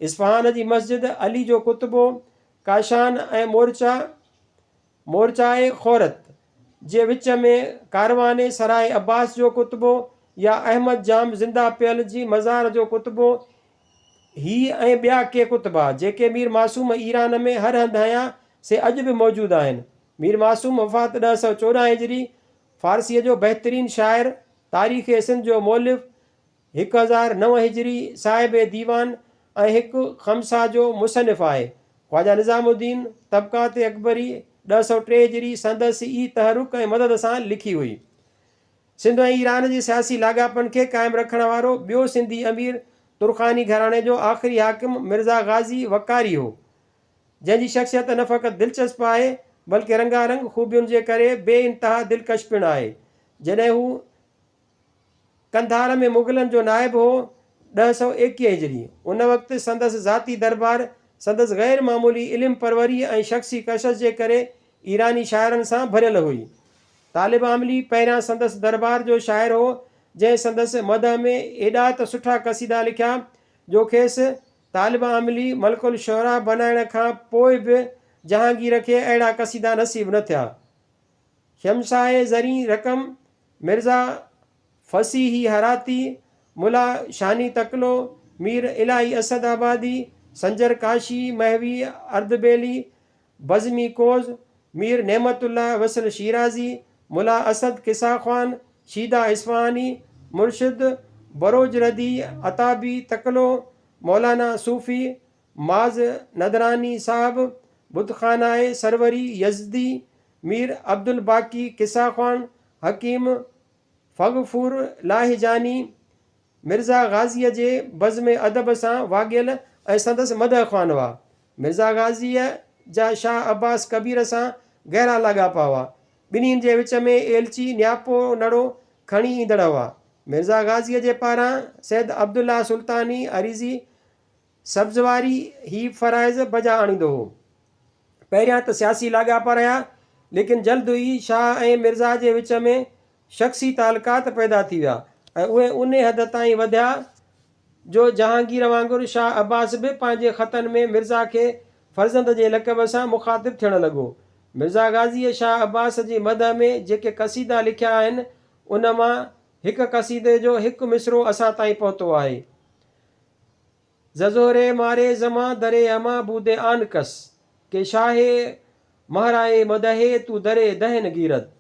इस्फ़हान जी मस्जिद अली जो कुतुबो काशान ऐं मोरचाए ख़ौरत जे विच में कारवाने सराय अब्बास जो कुतुबो या अहमद जाम ज़िंदा पियल जी मज़ार जो कुतुबो ही ऐं ॿिया के कुतबा जेके मीर मासूम ईरान में हर हंधि हया से अॼु बि मौजूदु आहिनि। मीर मासूम वफ़ात 1014 हिजरी, फ़ारसीअ जो बहितरीनु शाइर, तारीख़ सिंध जो मौलिफ़, 1009 हिजरी साहिब दीवान ऐं हिकु ख़मसा जो मुसनिफ़ आहे। ख़्वाजा निज़ामुद्दीन तबक़ात अकबरी 1003 हिजरी संदसि ई तहरुक ऐं मदद सां लिखी हुई। सिंध ऐं ईरान जे सियासी लाॻापनि खे क़ाइमु रखण वारो ॿियो सिंधी अमीर तुरखानी घराणे जो आख़िरी हाकिम मिर्ज़ा गाज़ी वकारी हो, जंहिंजी शख़्सियत न फ़क़ति दिलचस्प आहे बल्कि रंगारंग ख़ूबियुनि जे करे बेइंतिहा दिलकश पिणु आहे। जॾहिं हू कंधार में मुग़लनि जो नाइबु हो 1021 हिजरी, उन वक़्तु संदसि ज़ाती दरबार संदसि ग़ैर मामूली इल्म परवरी ऐं शख़्सी कशश जे करे ईरानी शाइरनि सां भरियल हुई। तालिब आमली पहिरियां संदसि दरबार जो शाइर हो, जंहिं संदसि मदह में एॾा त सुठा क़सीदा लिखिया जो खेसि तालिब आमली मलकुल शुअरा बनाइण खां पोइ बि जहांगीर खे अहिड़ा क़सीदा नसीब न थिया। शमशाए ज़री रक़म, मिर्ज़ा फ़सीही हराती, मुला शानी तकलो, मीर इलाही असद आबादी, संजर काशी महवी अर्दबेली, बज़मी कोज़, मीर नेमतुल्ला वसल शीराज़ी, मुला असद किसा ख़ान, शीदा इस्फ़हानी, मुर्शिद बरोज रदी अताबी तकलो, मौलाना सूफ़ी माज़ नदरानी साहब, बुतखानाए सरवरी यज़दी, मीर अब्दुल बाकी किसा ख़ान, हकीम फ़ग़फ़ूर लाहिजानी मिर्ज़ा गाज़ीअ जे बज़्म अदब सां वाॻियल ऐं संदसि मदह ख़्वान हुआ। मिर्ज़ा गाज़ीअ जा शाह अब्बास कबीर सां गहरा लाॻापा हुआ। ॿिन्हिनि जे विच में एलची नियापो नड़ो खणी ईंदड़ हुआ। मिर्ज़ा गाज़ीअ जे पारां सैद अब्दुल्ला सुल्तानी अरीज़ी सब्ज़वारी ही फ़राइज़ बजा आणींदो हो। पहिरियां त सियासी लाॻापा रहिया, लेकिन जल्द ई शाह ऐं मिर्ज़ा जे विच में शख़्सी तालुकात पैदा थी विया ऐं उहे उन हद ताईं वधिया जो जहांगीर वांगुरु शाह अब्बास बि पंहिंजे ख़तनि में मिर्ज़ा खे फ़र्ज़ंद जे लक़ब सां मुख़ातिबु थियणु लॻो। मिर्ज़ा गाज़ीअ शाह अब्बास जी मदह में जेके क़सीदा लिखिया आहिनि, उन मां हिकु क़सीदे जो हिकु मिसरो असां ताईं पहुतो आहे। ज़ज़ोरे मारे ज़मा दरे अमा बूदे आन कस के शाहे महराए मदहे तू दरे दहन गिरद।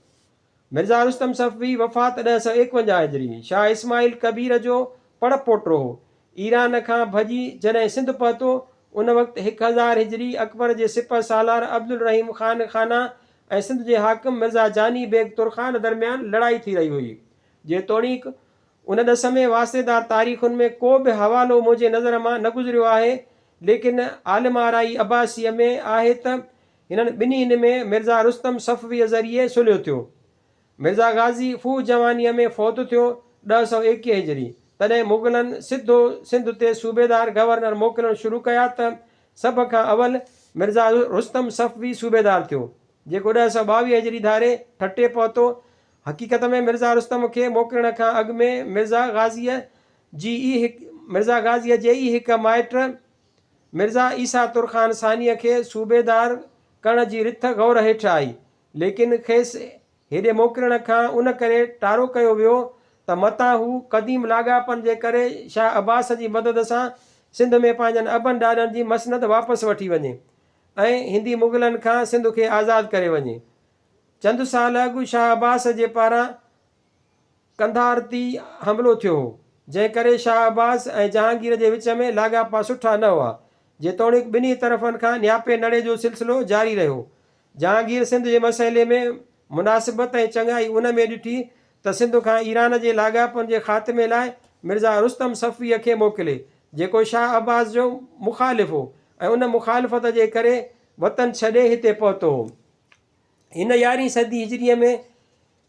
मिर्ज़ा रुस्तम सफ़वी वफ़ात 1051 हिजरी। शाह इस्माइल कबीर जो पड़ पोटो हो। ईरान खां भॼी जॾहिं सिंध पहुतो, उन वक़्तु 1000 हिजरी अकबर जे सिपह सालार अब्दुल रहीम ख़ान खाना ऐं सिंध जे हाकिम मिर्ज़ा जानी बेग तुरखान दरमियान लड़ाई थी रही हुई। जेतोणीकि उन ॾस में वास्तेदार तारीख़ुनि में को बि हवालो मुंहिंजे नज़र मां न गुज़रियो आहे, लेकिन आलिम आराई अब्बासीअ में आहे त हिननि ॿिन्हिनि में मिर्ज़ा रुस्तम सफ़वीअ ज़रिए सुलियो थियो। मिर्ज़ा गाज़ी फू जवानीअ में फ़ौत थियो 1021 हिजरी। तॾहिं मुग़लनि सिधो सिंध ते सूबेदार गवर्नर मोकिलणु शुरू कया त सभ खां अवल मिर्ज़ा रुस्तम सफ़वी सूबेदार थियो, जेको 1022 हिजरी धारे ठटे पहुतो। हक़ीक़त में मिर्ज़ा रुस्तम खे मोकिलण खां अॻु में मिर्ज़ा गाज़ीअ जे ई हिकु माइट मिर्ज़ा ईसा तुरखान सानीअ खे सूबेदार करण जी रिथ गौर हेठि आई, लेकिन खेसि हेॾे मोकिलण खां उन करे टारो कयो वियो त मतां हू क़दीम लाॻापनि जे करे शाह अब्बास जी मदद सां सिंध में पंहिंजनि अबनि ॾाॾनि जी मसनद वापसि वठी वञे ऐं हिंदी मुग़लनि खां सिंध खे आज़ादु करे वञे। चंद साल अॻु शाह अब्बास जे पारां कंधार ते हमिलो थियो हो, जंहिं करे शाह अब्बास ऐं जहांगीर जे विच में लाॻापा सुठा न हुआ। जेतोणीकि ॿिन्ही तरफ़नि खां नियापे नड़े जो सिलसिलो जारी रहियो। जहांगीर सिंध जे मसइले में मुनासिबत ऐं चङाई उन में ॾिठी त सिंध खां ईरान जे लाॻापनि जे ख़ात्मे लाइ मिर्ज़ा रुस्तम सफ़वीअ खे मोकिले, जेको शाह अब्बास जो मुख़ालिफ़ हो ऐं उन मुख़ालिफ़त जे करे वतन छॾे हिते पहुतो हो। हिन 11वीं सदी हिजरीअ में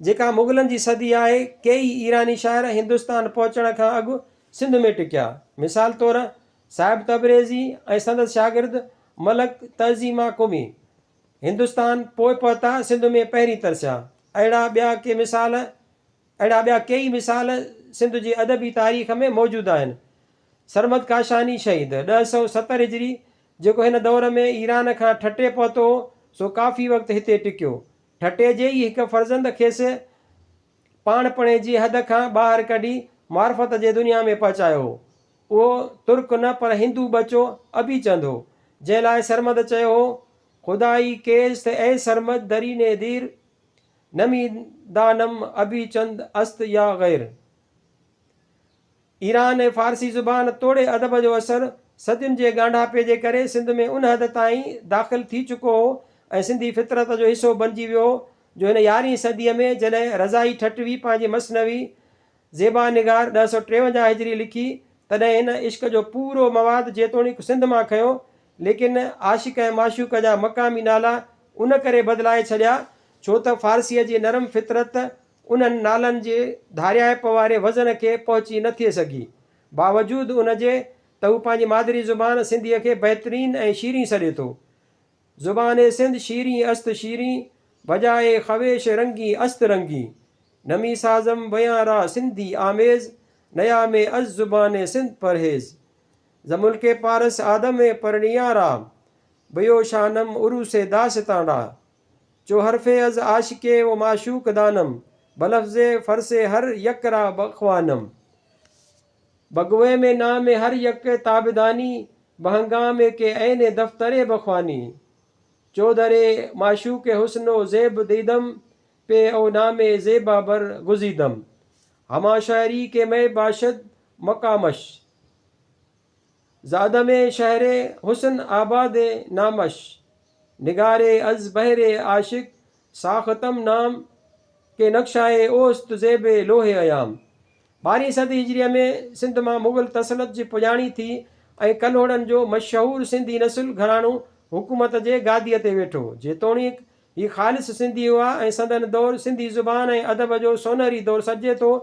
जेका मुग़लनि जी सदी आहे, कई ईरानी शाइर हिंदुस्तान पहुचण खां अॻु सिंध में टिकिया। मिसाल तौरु साहिब तबरेज़ी ऐं संदसि शागिर्द मलक तज़ीमा कुमी हिंदुस्तान पोइ पहुता, सिंध में पहिरीं तरसिया। अहिड़ा ॿिया कई मिसाल सिंध जी अदबी तारीख़ में मौजूदु आहिनि। सरमद काशानी शहीद 1070 हिजरी, जेको हिन दौर में ईरान खां ठटे पहुतो हो, सो काफ़ी वक़्तु हिते टिकियो। ठटे जे ई हिकु फ़र्ज़ंद खेसि पाणपणे जी हद खां ॿाहिरि कढी मार्फत जे दुनिया में पहुचायो हो। उहो तुर्क न पर हिंदू बचो अबी चंद हो, जंहिं लाइ सरमद चयो हो, ख़ुदाई केस ऐं सरमद दरीने दीर नमी दानम अबी चंद अस्त या गैर। ईरान ऐं फ़ारसी ज़ुबान तोड़े अदब जो असरु सदियुनि जे ॻांढापे जे करे सिंध में उन हद ताईं दाख़िल थी चुको हो ऐं सिंधी फितरत जो हिसो बणिजी वियो हो, जो हिन 11वीं सदीअ में जॾहिं रज़ाई ठटवी पंहिंजी मसनवी ज़ेबा निगार 1053 हिजरी लिखी, तॾहिं हिन इश्क जो पूरो मवाद जेतोणीकि सिंध मां खयो, लेकिन आशिक़ ऐं माशूक़ जा मक़ामी नाला उन करे बदिलाए छॾिया छो त फ़ारसीअ जी नरम फितरत उन्हनि नालनि जे धारियाइप वारे वज़न खे पहुची न थी सघी, बावजूदि उन जे त हू पंहिंजी मादरी ज़ुबान सिंधीअ खे बहितरीनु ऐं शीरी सॾे थो। ज़ुबान सिंध शीरी अस्त शीरी बजाए ख़वेश रंगी अस्त रंगी नमी साज़म बयारा सिंधी आमेज़ नया में अज़ ज़ुबान सिंध परहेज़ ज़मुल के पारस आदम परनियारा बयो शानम उरू से दास्ताना जो हरफ़े अज़ आशिके व माशूक दानम बलफ़्ज़े फ़रसे हर यकरा बख़वानम बगवे में नाम हर यक ताबदानी बहंगाम के ऐन दफ्तरे बख्वानी चौधरे माशूक हुस्नो ज़ेब दीदम पे ओ नामे ज़ेबा बर गुजीदम हमा शायरी के मैं बाशद मकामश ज़ादम शहरे हुसन आबाद नामश निगारे अज़ बहरे आशिक साख़तम नाम के नक्शाए ओस्त ज़ेबे लोहे अयाम। 12वीं सदी हिजरीअ में सिंध मां मुग़ल तसलत जी पुॼाणी थी ऐं कल्होड़नि जो मशहूरु सिंधी नसुल घराणो हुकूमत जे गादीअ ते वेठो। जेतोणीकि हीउ ख़ालिस सिंधी हुआ ऐं संदन दौरु सिंधी ज़ुबान ऐं अदब जो सोनहरी दौरु सॾिजे थो,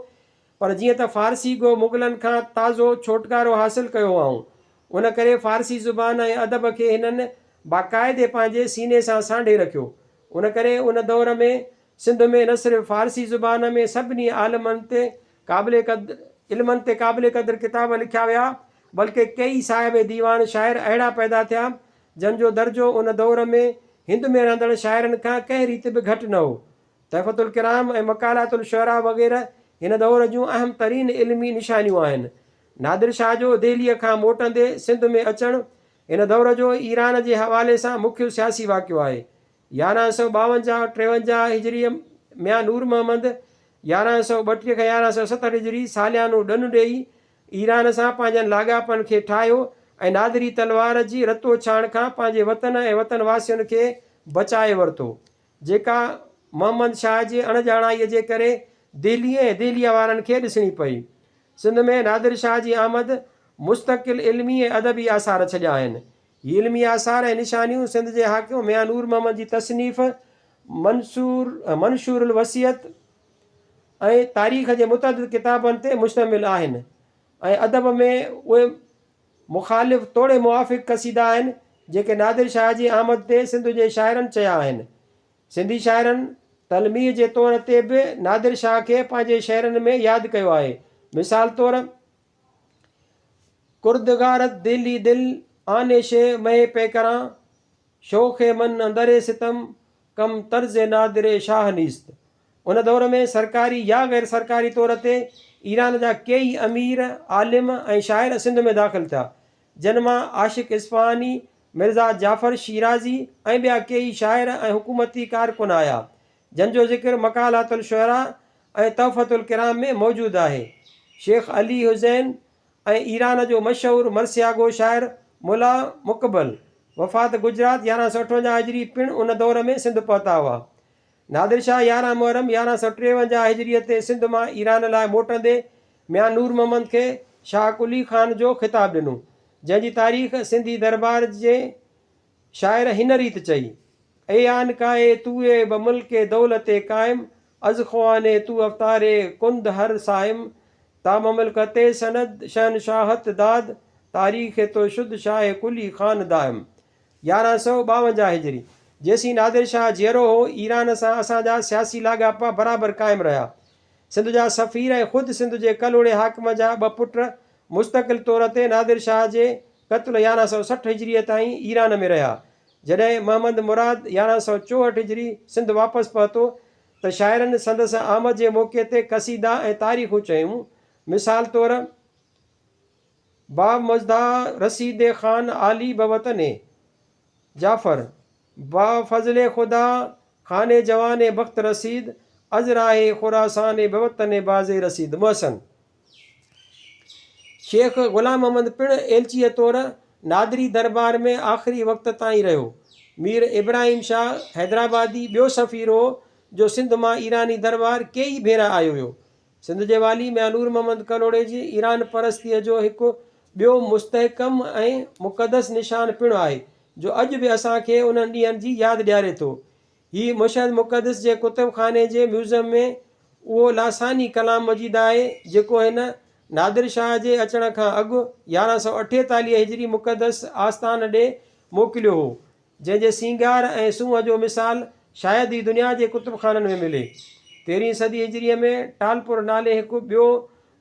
पर जीअं त फ़ारसी गो मुग़लनि खां ताज़ो छोटकारो हासिलु कयो हुअऊं, उन करे फ़ारसी ज़ुबान ऐं अदब खे हिननि बाक़ाइदे पंहिंजे सीने सां सांढे रखियो। उन करे उन दौर में सिंध में न सिर्फ़ु फ़ारसी ज़ुबान में सभिनी आलमनि ते इल्मनि ते क़ाबिल क़दुरु किताब लिखिया विया, बल्कि कई साहिब दीवान शाइर अहिड़ा पैदा थिया जंहिंजो दर्जो उन दौर में हिंद में रहंदड़ शाइरनि खां कंहिं रीति बि घटि न हो। तहफ़तुल किराम ऐं मकालातुल शुअरा वग़ैरह हिन दौर जूं अहम तरीन इल्मी निशानियूं आहिनि। नादिर शाह जो दिल्लीअ खां मोटंदे सिंध में अचणु हिन दौर जो ईरान जे हवाले सां मुख्य सियासी वाक़ियो आहे। 1152-53 हिजरीअ मियां नूर मोहम्मद 1132 खां 1170 हिजरी सालियानो ॾनु ॾेई ईरान सां पंहिंजनि लाॻापनि खे ठाहियो ऐं नादरी तलवार जी रतो छाण खां पंहिंजे वतन ऐं वतन वासियुनि खे बचाए वरितो, जेका मोहम्मद शाह जे अणॼाणाईअ जे करे दिल्ली ऐं दिल्लीअ वारनि खे ॾिसणी पई। सिंध में नादिर शाह जी आमद मुस्तक़िल इल्मी ऐं अदबी आसार छॾिया आहिनि। हीअ इल्मी आसार ऐं निशानियूं सिंध जे हाकिम मियां नूर मोहम्मद जी तसनीफ़ मंशूरुल वसियत ऐं तारीख़ जे मुतअद्दिद किताबनि ते मुश्तमिल आहिनि ऐं अदब में उहे मुख़ालिफ़ तोड़े मुआफ़िक़ क़सीदा आहिनि जेके नादिर शाह जी आमद ते सिंध जे शाइरनि चया आहिनि। सिंधी शाइरनि तलमीह जे तौर ते बि नादिर शाह खे पंहिंजे शहरनि में यादि कयो आहे। मिसाल तौरु कुर्दगारत दिल्ली दिल आने शे महे पैकरां शोखे मन अंदरे सितम कम तर्ज़ नादिर शाह नीस्त। उन दौर में सरकारी या गैर सरकारी तौर ते ईरान जा कई अमीर आलिम ऐं शाइर सिंध में दाख़िल थिया, जिन मां आशिक़ इस्फ़हानी, मिर्ज़ा जाफ़र शिराज़ी ऐं ॿिया कई शाइर ऐं हुकूमती कारकुन आया, जंहिंजो ज़िक्र मकालातुल शुअरा ऐं तहफ़तुल किराम में मौजूदु आहे। शेख अली हुसैन ऐं ईरान जो मशहूरु मरसियागो शाइर मुला मुक़बल वफ़ात गुजरात 1158 हिजरी पिणु उन दौर में सिंध पहुता हुआ। नादिर शाह 11 मुहर्रम 1153 हिजरीअ ते सिंध मां ईरान लाइ मोटंदे मियां नूर मोहम्मद खे शाह कुली ख़ान जो ख़िताबु ॾिनो, जंहिंजी तारीख़ सिंधी दरबार जे शाइर हिन रीति चई: ए आन काए तूए ब मुल्के दौलते क़ाइम अज़ ख़्वाने तू अफ़तारे कुंद हर साइम ता ममलकते सनद शन शाहत दाद तारीख़ तो शुद्ध शाह कुली ख़ान दाइम। 1152 हिजरी जेसीं नादिर शाह जीअरो हो, ईरान सां असांजा सियासी लाॻापा बराबरि क़ाइमु रहिया। सिंध जा सफ़ीर ऐं ख़ुदि सिंध जे कलोड़े हाकिम जा 2 पुट मुस्तक़िल तौर ते नादिर शाह जे क़त्ल 1160 हिजरीअ ताईं ईरान में रहिया। जॾहिं मोहम्मद मुराद 1164 हिजरी सिंध वापसि पहुतो त शाइरनि संदसि आमद जे मौक़े ते क़सीदा ऐं तारीख़ूं चयूं। मिसाल तौरु बाब मज़दा रसीद ख़ान आली बवतने जाफ़र बा फज़ले खुदा खाने जवान बख्त रसीद अजराए खुरासान बवतन बाज़े रसीद मोहसन। शेख ग़ुलाम मोहम्मद पिणु एलचीअ तौरु नादरी दरबार में आख़िरी वक़्त ताईं रहियो। मीर इब्राहिम शाह हैदराबादी ॿियो सफ़ीर हो जो सिंध मां ईरानी दरबार कई भेरा आयो हुयो। सिंध जे वाली मियां नूर मोहम्मद कलोड़े जी ईरान परस्तीअ जो हिकु ॿियो मुस्तहकम ऐं मुक़दस निशान पिणु आहे जो अॼु बि असांखे उन्हनि ॾींहंनि जी यादि ॾियारे थो। हीउ मुशहद मुक़दस जे कुतुब खाने जे म्यूज़ियम में उहो लासानी कलाम मौजूदु आहे जेको हिन नादिर शाह जे अचण खां अॻु 1148 हिजरी मुक़दस आस्थान ॾे मोकिलियो हो, जंहिंजे सींगार ऐं सूंहं जो मिसाल शायदि ई दुनिया जे कुतुब खाननि में मिले। 13वीं सदी हिजरीअ में टालपुर नाले हिकु ॿियो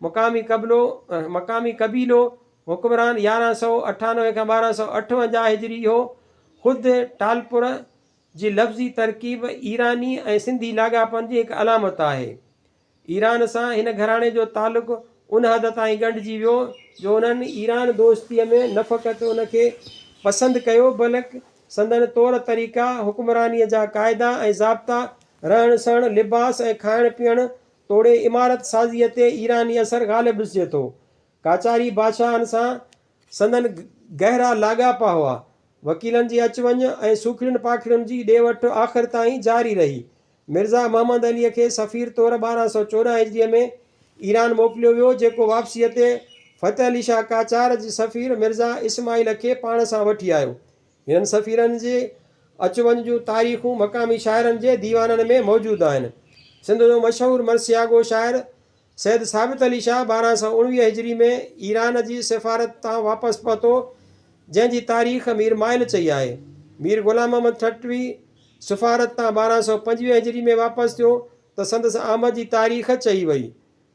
मक़ामी कबीलो हुक्मरान 1198 खां 1258 हिजरी हो। ख़ुदि टालपुर जी लफ़्ज़ी तरकीब ईरानी ऐं सिंधी लाॻापनि जी हिकु अलामत आहे। ईरान सां हिन घराणे जो तालुक़ु उन हद ताईं ॻंढिजी वियो जो उन्हनि ईरान दोस्तीअ में न फ़क़ति उनखे पसंदि कयो, बल्कि संदन तौर तरीक़ा, हुक्मरानीअ जा क़ाइदा ऐं ज़ाब्ता, रहण सहण, लिबास ऐं खाइण पीअण तोड़े इमारत साज़ीअ ते ईरानी असरु ग़ालिबु ॾिसिजे थो। काचारी बादशाहनि सां संदन गहरा लाॻापा हुआ। वकीलनि जी अचु वञु ऐं सूखिड़ियुनि पाखिड़ियुनि जी ॾे वठु आख़िर ताईं जारी रही। मिर्ज़ा मोहम्मद अलीअ खे सफ़ीर तौरु 1214 हिजरीअ में ईरान मोकिलियो वियो, जेको वापसीअ ते फ़तेह अली शाह काचार जी सफ़ीर मिर्ज़ा इस्माइल खे पाण सां वठी आयो। हिननि सफ़ीरनि जे अचु वञ जूं तारीख़ूं मक़ामी शाइरनि जे दीवाननि में मौजूदु आहिनि। सिंध जो मशहूरु मर्सियागो शाइर सैद साबित अली शाह 1219 हिजरी में ईरान जी सिफ़ारत तां वापसि पहुतो, जंहिंजी तारीख़ मीर माइल चई आहे। मीर ग़ुलाम मोहम्मद ठटवी सिफ़ारत तां 1225 हिजरी में वापसि थियो त संदसि आमद जी तारीख़ चई वई।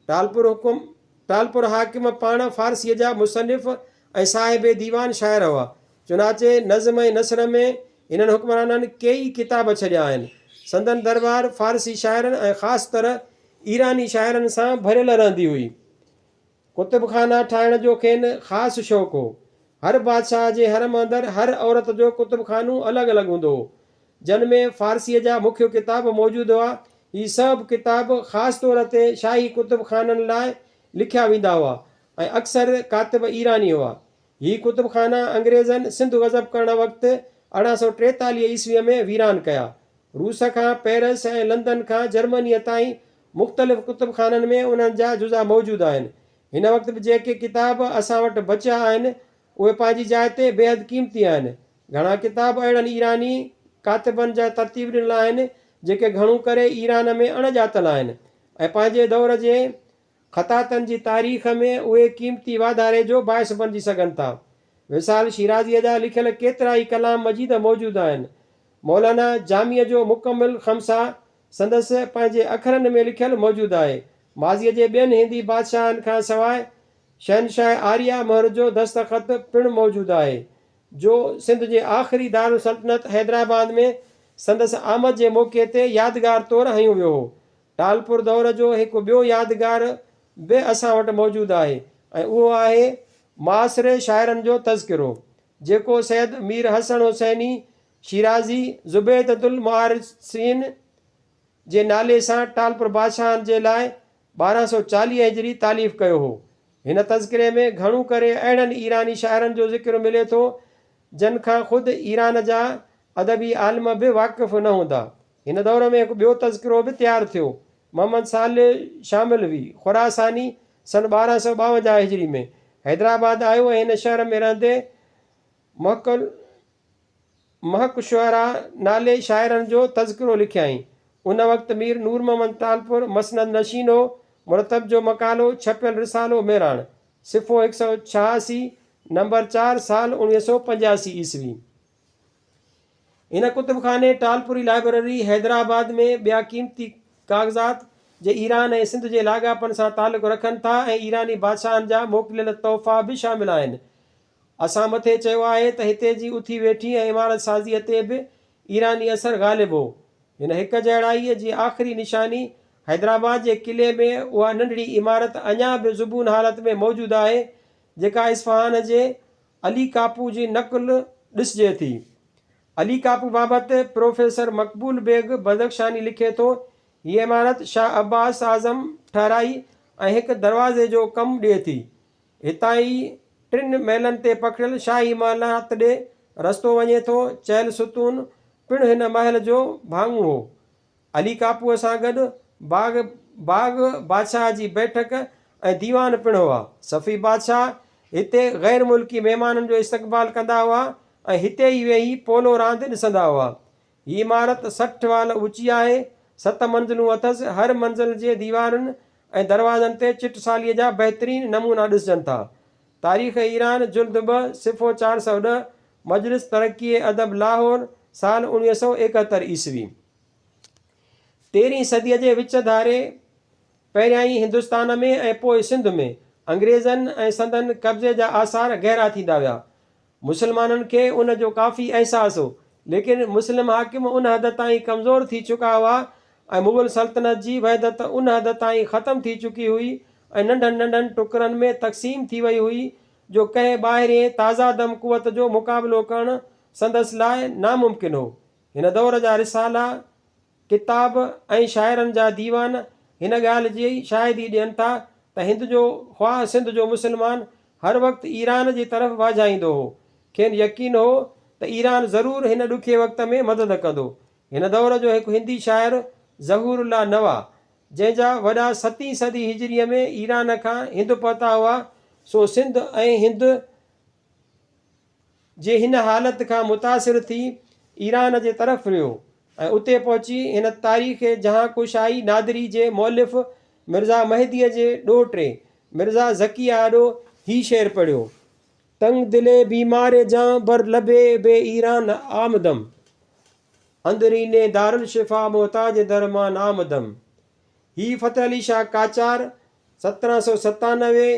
टालपुर हाकिम पाण फ़ारसीअ जा मुसनिफ़ ऐं साहिब दीवान शाइर हुआ। चुनाचे नज़्म ऐं नसर में हिननि हुक्मराननि कई किताब छॾिया आहिनि। संदन दरबार फ़ारसी शाइरनि ऐं ख़ासि तरह ईरानी शाइरनि सां भरियल रहंदी हुई। कुतुबखाना ठाहिण जो खेनि ख़ासि शौक़ु हो। हर बादशाह जे हरम अंदरि हर औरत जो कुतुबखानो अलॻि अलॻि हूंदो हो, जिन में फ़ारसीअ जा मुख्य किताब मौजूदु हुआ। ही सभु किताब ख़ासि तौर ते शाही कुतुबखाननि लाइ लिखिया वेंदा हुआ ऐं अक्सर कातिब ईरानी हुआ। ही कुतुबखाना अंग्रेज़नि सिंध गज़ब करण वक़्तु 1843 ईस्वीअ में वीरान कया। रूस खां पेरिस ऐं लंदन खां जर्मनीअ ताईं मुख़्तलिफ़ कुतुबखाननि में उन्हनि जा जुज़ा मौजूदु आहिनि। हिन वक़्त बि जेके किताब असां वटि बचिया आहिनि उहे पंहिंजी जाइ ते बेहदि क़ीमती आहिनि। घणा किताब अहिड़नि ईरानी कातिबनि जा तरतीब ॾिनल आहिनि जेके घणो करे ईरान में अणॼातल आहिनि ऐं पंहिंजे दौर जे ख़तातनि जी तारीख़ में उहे क़ीमती वाधारे जो बाहिस बणिजी सघनि था। विसाल शिराज़ीअ जा लिखियल केतिरा ई कलाम मजीद मौजूदु आहिनि। मौलाना जामीअ जो मुकमिल ख़म्सा संदसि पंहिंजे अखरनि में लिखियलु मौजूदु आहे। माज़ीअ जे ॿियनि हिंदी बादशाहनि खां सवाइ शहनशाह आर्या महर जो दस्तख़त पिणु मौजूदु आहे, जो सिंध जे आख़िरी दारुल सल्तनत हैदराबाद में संदसि आमद जे मौक़े ते यादगार तौरु हयो वियो हो। टालपुर दौर जो हिकु ॿियो यादगार बि असां वटि मौजूदु आहे ऐं उहो आहे मासिरे शाइरनि जो तज़किरो, जेको सैयद मीर हसन हुसैनी शिराज़ी ज़ुबैदतुल मुआरिसीन जे नाले सां टालपुर बादशाहनि जे लाइ 1240 हिजरी तालीफ़ कयो हो। हिन तज़किरे में घणो करे अहिड़नि ईरानी शाइरनि जो ज़िक्र मिले थो जिन खां ख़ुदि ईरान जा अदबी आलिम बि वाक़िफ़ु न हूंदा। हिन दौर में हिकु ॿियो तज़किरो बि तयारु थियो। मोहम्मद सालिह शामिलवी ख़ुरासानी सन 1252 हिजरी में हैदराबाद आयो ऐं हिन शहर में रहंदे महकशुअरा नाले शाइरनि जो तज़किरो लिखियईं। उन वक़्तु मीर नूर मोहम्मद टालपुर मसनद नशीन हो। मुरतब जो मकालो छपियल रिसालो मेराण सिफ़ो 186 नंबर 4 साल 1985 ईस्वी। इन कुतुबखाने टालपुरी लाइब्रेरी हैदराबाद में ॿिया क़ीमती काग़ज़ात जे ईरान ऐं सिंध जे लाॻापनि सां तालुक़ु रखनि था ऐं ईरानी बादशाहनि जा मोकिलियल तोहफ़ा बि शामिल आहिनि। असां मथे चयो आहे त हिते जी उथी वेठी ऐं इमारत साज़ीअ ते बि ईरानी असरु ग़ालिब हो। हिन हिक जहिड़ाईअ जी आख़िरी निशानी हैदराबाद जे क़िले में उहा नंढड़ी इमारत अञा बि ज़ुबून हालत में मौजूदु आहे, जेका इस्फ़हान जे अली कापू जी नक़ुल ॾिसिजे थी। अली कापू बाबति प्रोफेसर मक़बूल बेग बदख्शानी लिखे थो, हीअ इमारत शाह अब्बास आज़म ठहिराई ऐं हिकु दरवाज़े जो कमु ॾिए थी। हितां ई 3 महलनि ते पखिड़ियल शाही महलात ॾे रस्तो वञे थो। चहल सुतून पिणु हिन महल जो भाङो हो। अली कापूअ सां गॾु बाग बादशाह जी बैठक ऐं दीवान पिणु हुआ। सफ़ी बादशाह हिते ग़ैर मुल्की महिमाननि जो इस्तक़बाल कंदा हुआ ऐं हिते ई वेही पोलो रांदि ॾिसंदा हुआ। हीअ इमारत 60 वाल ऊची आहे। 7 मंज़िलूं अथसि। हर मंज़िल जे दीवारुनि ऐं दरवाज़नि ते चिटसालीअ जा बहितरीनु नमूना ॾिसजनि था। तारीख़ ईरान जुल्द 2 सिफ़ो 410 मजलिस तरक़ी अदब लाहौर साल 1971 ईस्वी। 13हीं सदीअ जे विच धारे पहिरियां ई हिंदुस्तान में ऐं पोइ सिंध में अंग्रेज़नि ऐं संदन कब्ज़े जा आसार गहरा थींदा विया। मुसलमाननि खे उन जो काफ़ी अहसासु हो, लेकिन मुस्लिम हाकिम उन हद ताईं कमज़ोर थी चुका हुआ ऐं मुग़ल सल्तनत जी वहदत उन हद ताईं ख़तमु थी चुकी हुई ऐं नंढनि नंढनि टुकरनि में तक़सीम थी वई हुई जो कंहिं ॿाहिरें ताज़ा दम क़ुवत जो मुक़ाबिलो करणु संदसि लाइ नामुमकिन हो। हिन दौर जा रिसाला, किताब ऐं शाइरनि जा दीवान हिन ॻाल्हि जी शाहिदी ॾियनि था त हिंद जो ख़्वाह सिंध जो मुस्लमान हर वक़्तु ईरान जी तरफ़ वाझाईंदो हो। खेनि यकीन हो त ईरान ज़रूरु हिन ॾुखे वक़्त में मदद कंदो। हिन दौर जो हिकु हिंदी शाइर ज़हूरुल्ला नवा, जंहिंजा वॾा 7वीं सदी हिजरीअ में ईरान खां हिंद पहुता हुआ, सो सिंध ऐं हिंद जे हिन हालत खां मुतासिर थी ईरान जे तरफ़ वियो ऐं उते पहुची हिन तारीख़ जहां कुशाई नादरी जे मौलिफ़ मिर्ज़ा महदीअ जे ॾोहिटे मिर्ज़ा ज़किया आॾो ही शेर पढ़ियो: तंग दिले बीमार जां बर लबे बे ईरान आमदम, अंदरीने दारुल शिफा मोहताज दरमान आमदम। ही फ़तेह अली शाह काचार 1797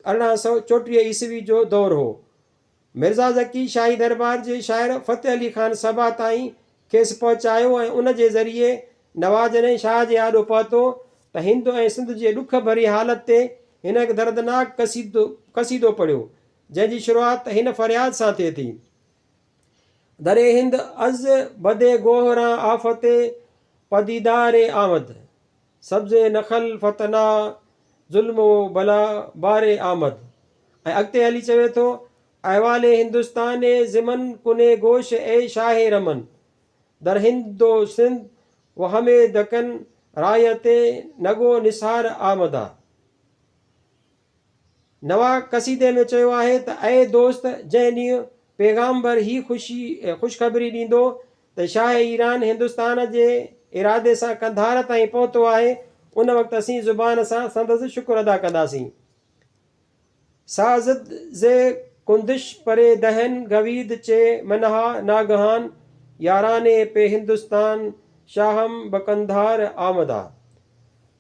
1834 ईस्वी जो दौर हो। मिर्ज़ा ज़की शाही दरबार जे शाइर फ़तेह अली ख़ान सबा ताईं खेसि पहुचायो ऐं उन जे ज़रिए नवाज़ने शाह जे आॾो पहुतो त हिंद ऐं सिंध जे ॾुख भरी हालत ते हिन हिकु दर्दनाक क़सीदो पढ़ियो, जंहिंजी शुरूआति हिन फ़रियाद सां थिए थी: दरे हिंद अज़ बदे गोहरा आफ़ते पदीदारे आमद, सब्ज़े नखल फतना ज़ुल्मो बला बारे आमद। ऐं अॻिते हली चवे थो: अहवाले हिंदुस्तान ज़िमन कुने गोश ए शाह रमन, दर हिंदो सिंध व हमे दकन रायते नगो निसार आमदा। नवा क़सीदे में चयो आहे त ऐं दोस्त, जंहिं ॾींहुं पैगाम्बर ही ख़ुशख़बरी ॾींदो त शाह ईरान हिंदुस्तान जे इरादे सां कंधार ताईं पहुतो आहे, उन वक़्तु असीं ज़ुबान सां संदसि शुक्र अदा कंदासीं। साज़द ज़े कुंदिश परे दहन गवीद चे मनहा नागहान, याराने पे हिंदुस्तान शाहम बकंधार आमदा।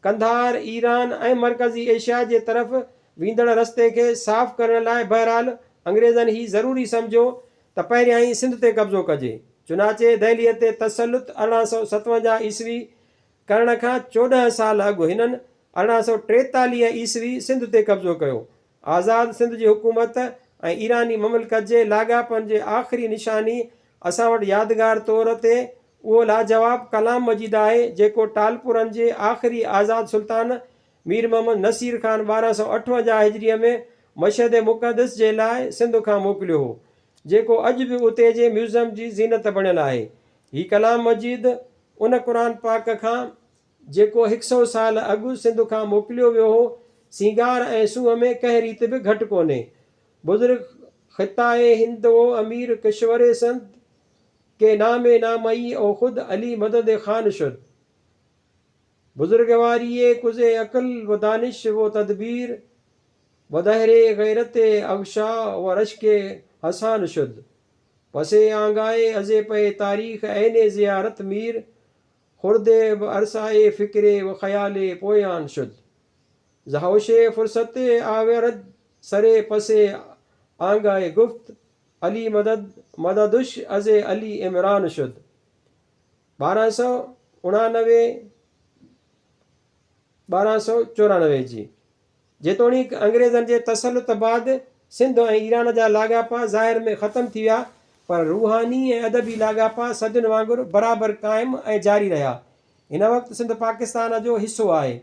कंधार ईरान ऐं मरकज़ी एशिया जे तरफ़ वेंदड़ रस्ते खे साफ़ करण लाइ बहरहाल अंग्रेज़नि ही ज़रूरी सम्झो त पहिरियां ई सिंध ते कब्ज़ो कजे। चुनाचे दहलीअ ते तसलुत 1857 ईस्वी करण खां 14 साल अॻु हिननि 1843 ईस्वी सिंध ते कब्ज़ो कयो। आज़ाद सिंध जी हुकूमत ऐं ईरानी ममलकत जे लाॻापन जे आख़िरी निशानी असां वटि यादगार तौर ते उहो लाजवाब कलाम मजीद आहे, जेको टालपुरनि जे आख़िरी आज़ाद सुल्तान मीर मोहम्मद नसीर ख़ान 1258 हिजरीअ में मशहद मुक़दस जे लाइ सिंध खां मोकिलियो हो, जेको अॼु बि उते जे म्यूज़ियम जी ज़ीनत बणियल आहे। ही कलाम मजीद उन क़ुर पाक खां जेको 100 साल अॻु सिंध खां मोकिलियो वियो हो, सींगार ऐं सूंहं में कंहिं रीति बि घटि कोन्हे। बुज़ुर्ग ख़िताए हिंद ओ अमीर किश्वरे संत के नामे नामई ओ ख़ुद अली मदद ख़ान शुद, बुजुर्गवारी कुज़े अक़ल व दानिश वो तदबीर, वदहरे गैरत अगशा व रश्के हसान शुद, पसे आंगाए अज़े पे तारीख़ ऐने ज़ियारत मीर, खुर्दे व अरसाए फ़िक्रे व ख़याले पोयान शुद, जहोशे फ़ुर्सत आवेरद सरे पसे आंगाए गुफ्त, अली मदद मददुश अज़े अली इमरान शुद। 1294 जी। जेतोणीकि अंग्रेज़नि जे तसलुत बाद सिंध ऐं ईरान जा लाॻापा ज़ाहिर में ख़तमु थी विया, पर रूहानी ऐं अदबी लाॻापा सदियुनि वांगुरु बराबरि क़ाइमु ऐं जारी रहिया। हिन वक़्तु सिंध पाकिस्तान जो हिसो आहे।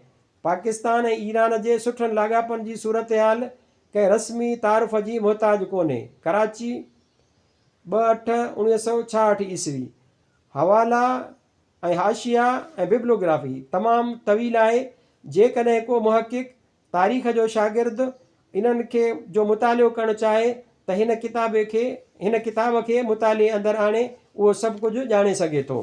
पाकिस्तान ऐं ईरान जे सुठनि लाॻापनि जी सूरत हाल कंहिं रस्मी तारुफ़ जी मुहताज कोन्हे। कराची 2/8/1966 ईस्वी। हवाला ऐं हाशिया ऐं बिब्लोग्राफी तमामु तवील आहे। जेकॾहिं को मुहक़िक़ तारीख़ जो शागिर्दु इन्हनि खे जो मुतालियो करणु चाहे त हिन किताब खे मुताले अंदरि आणे उहो सभु कुझु ॼाणे सघे थो।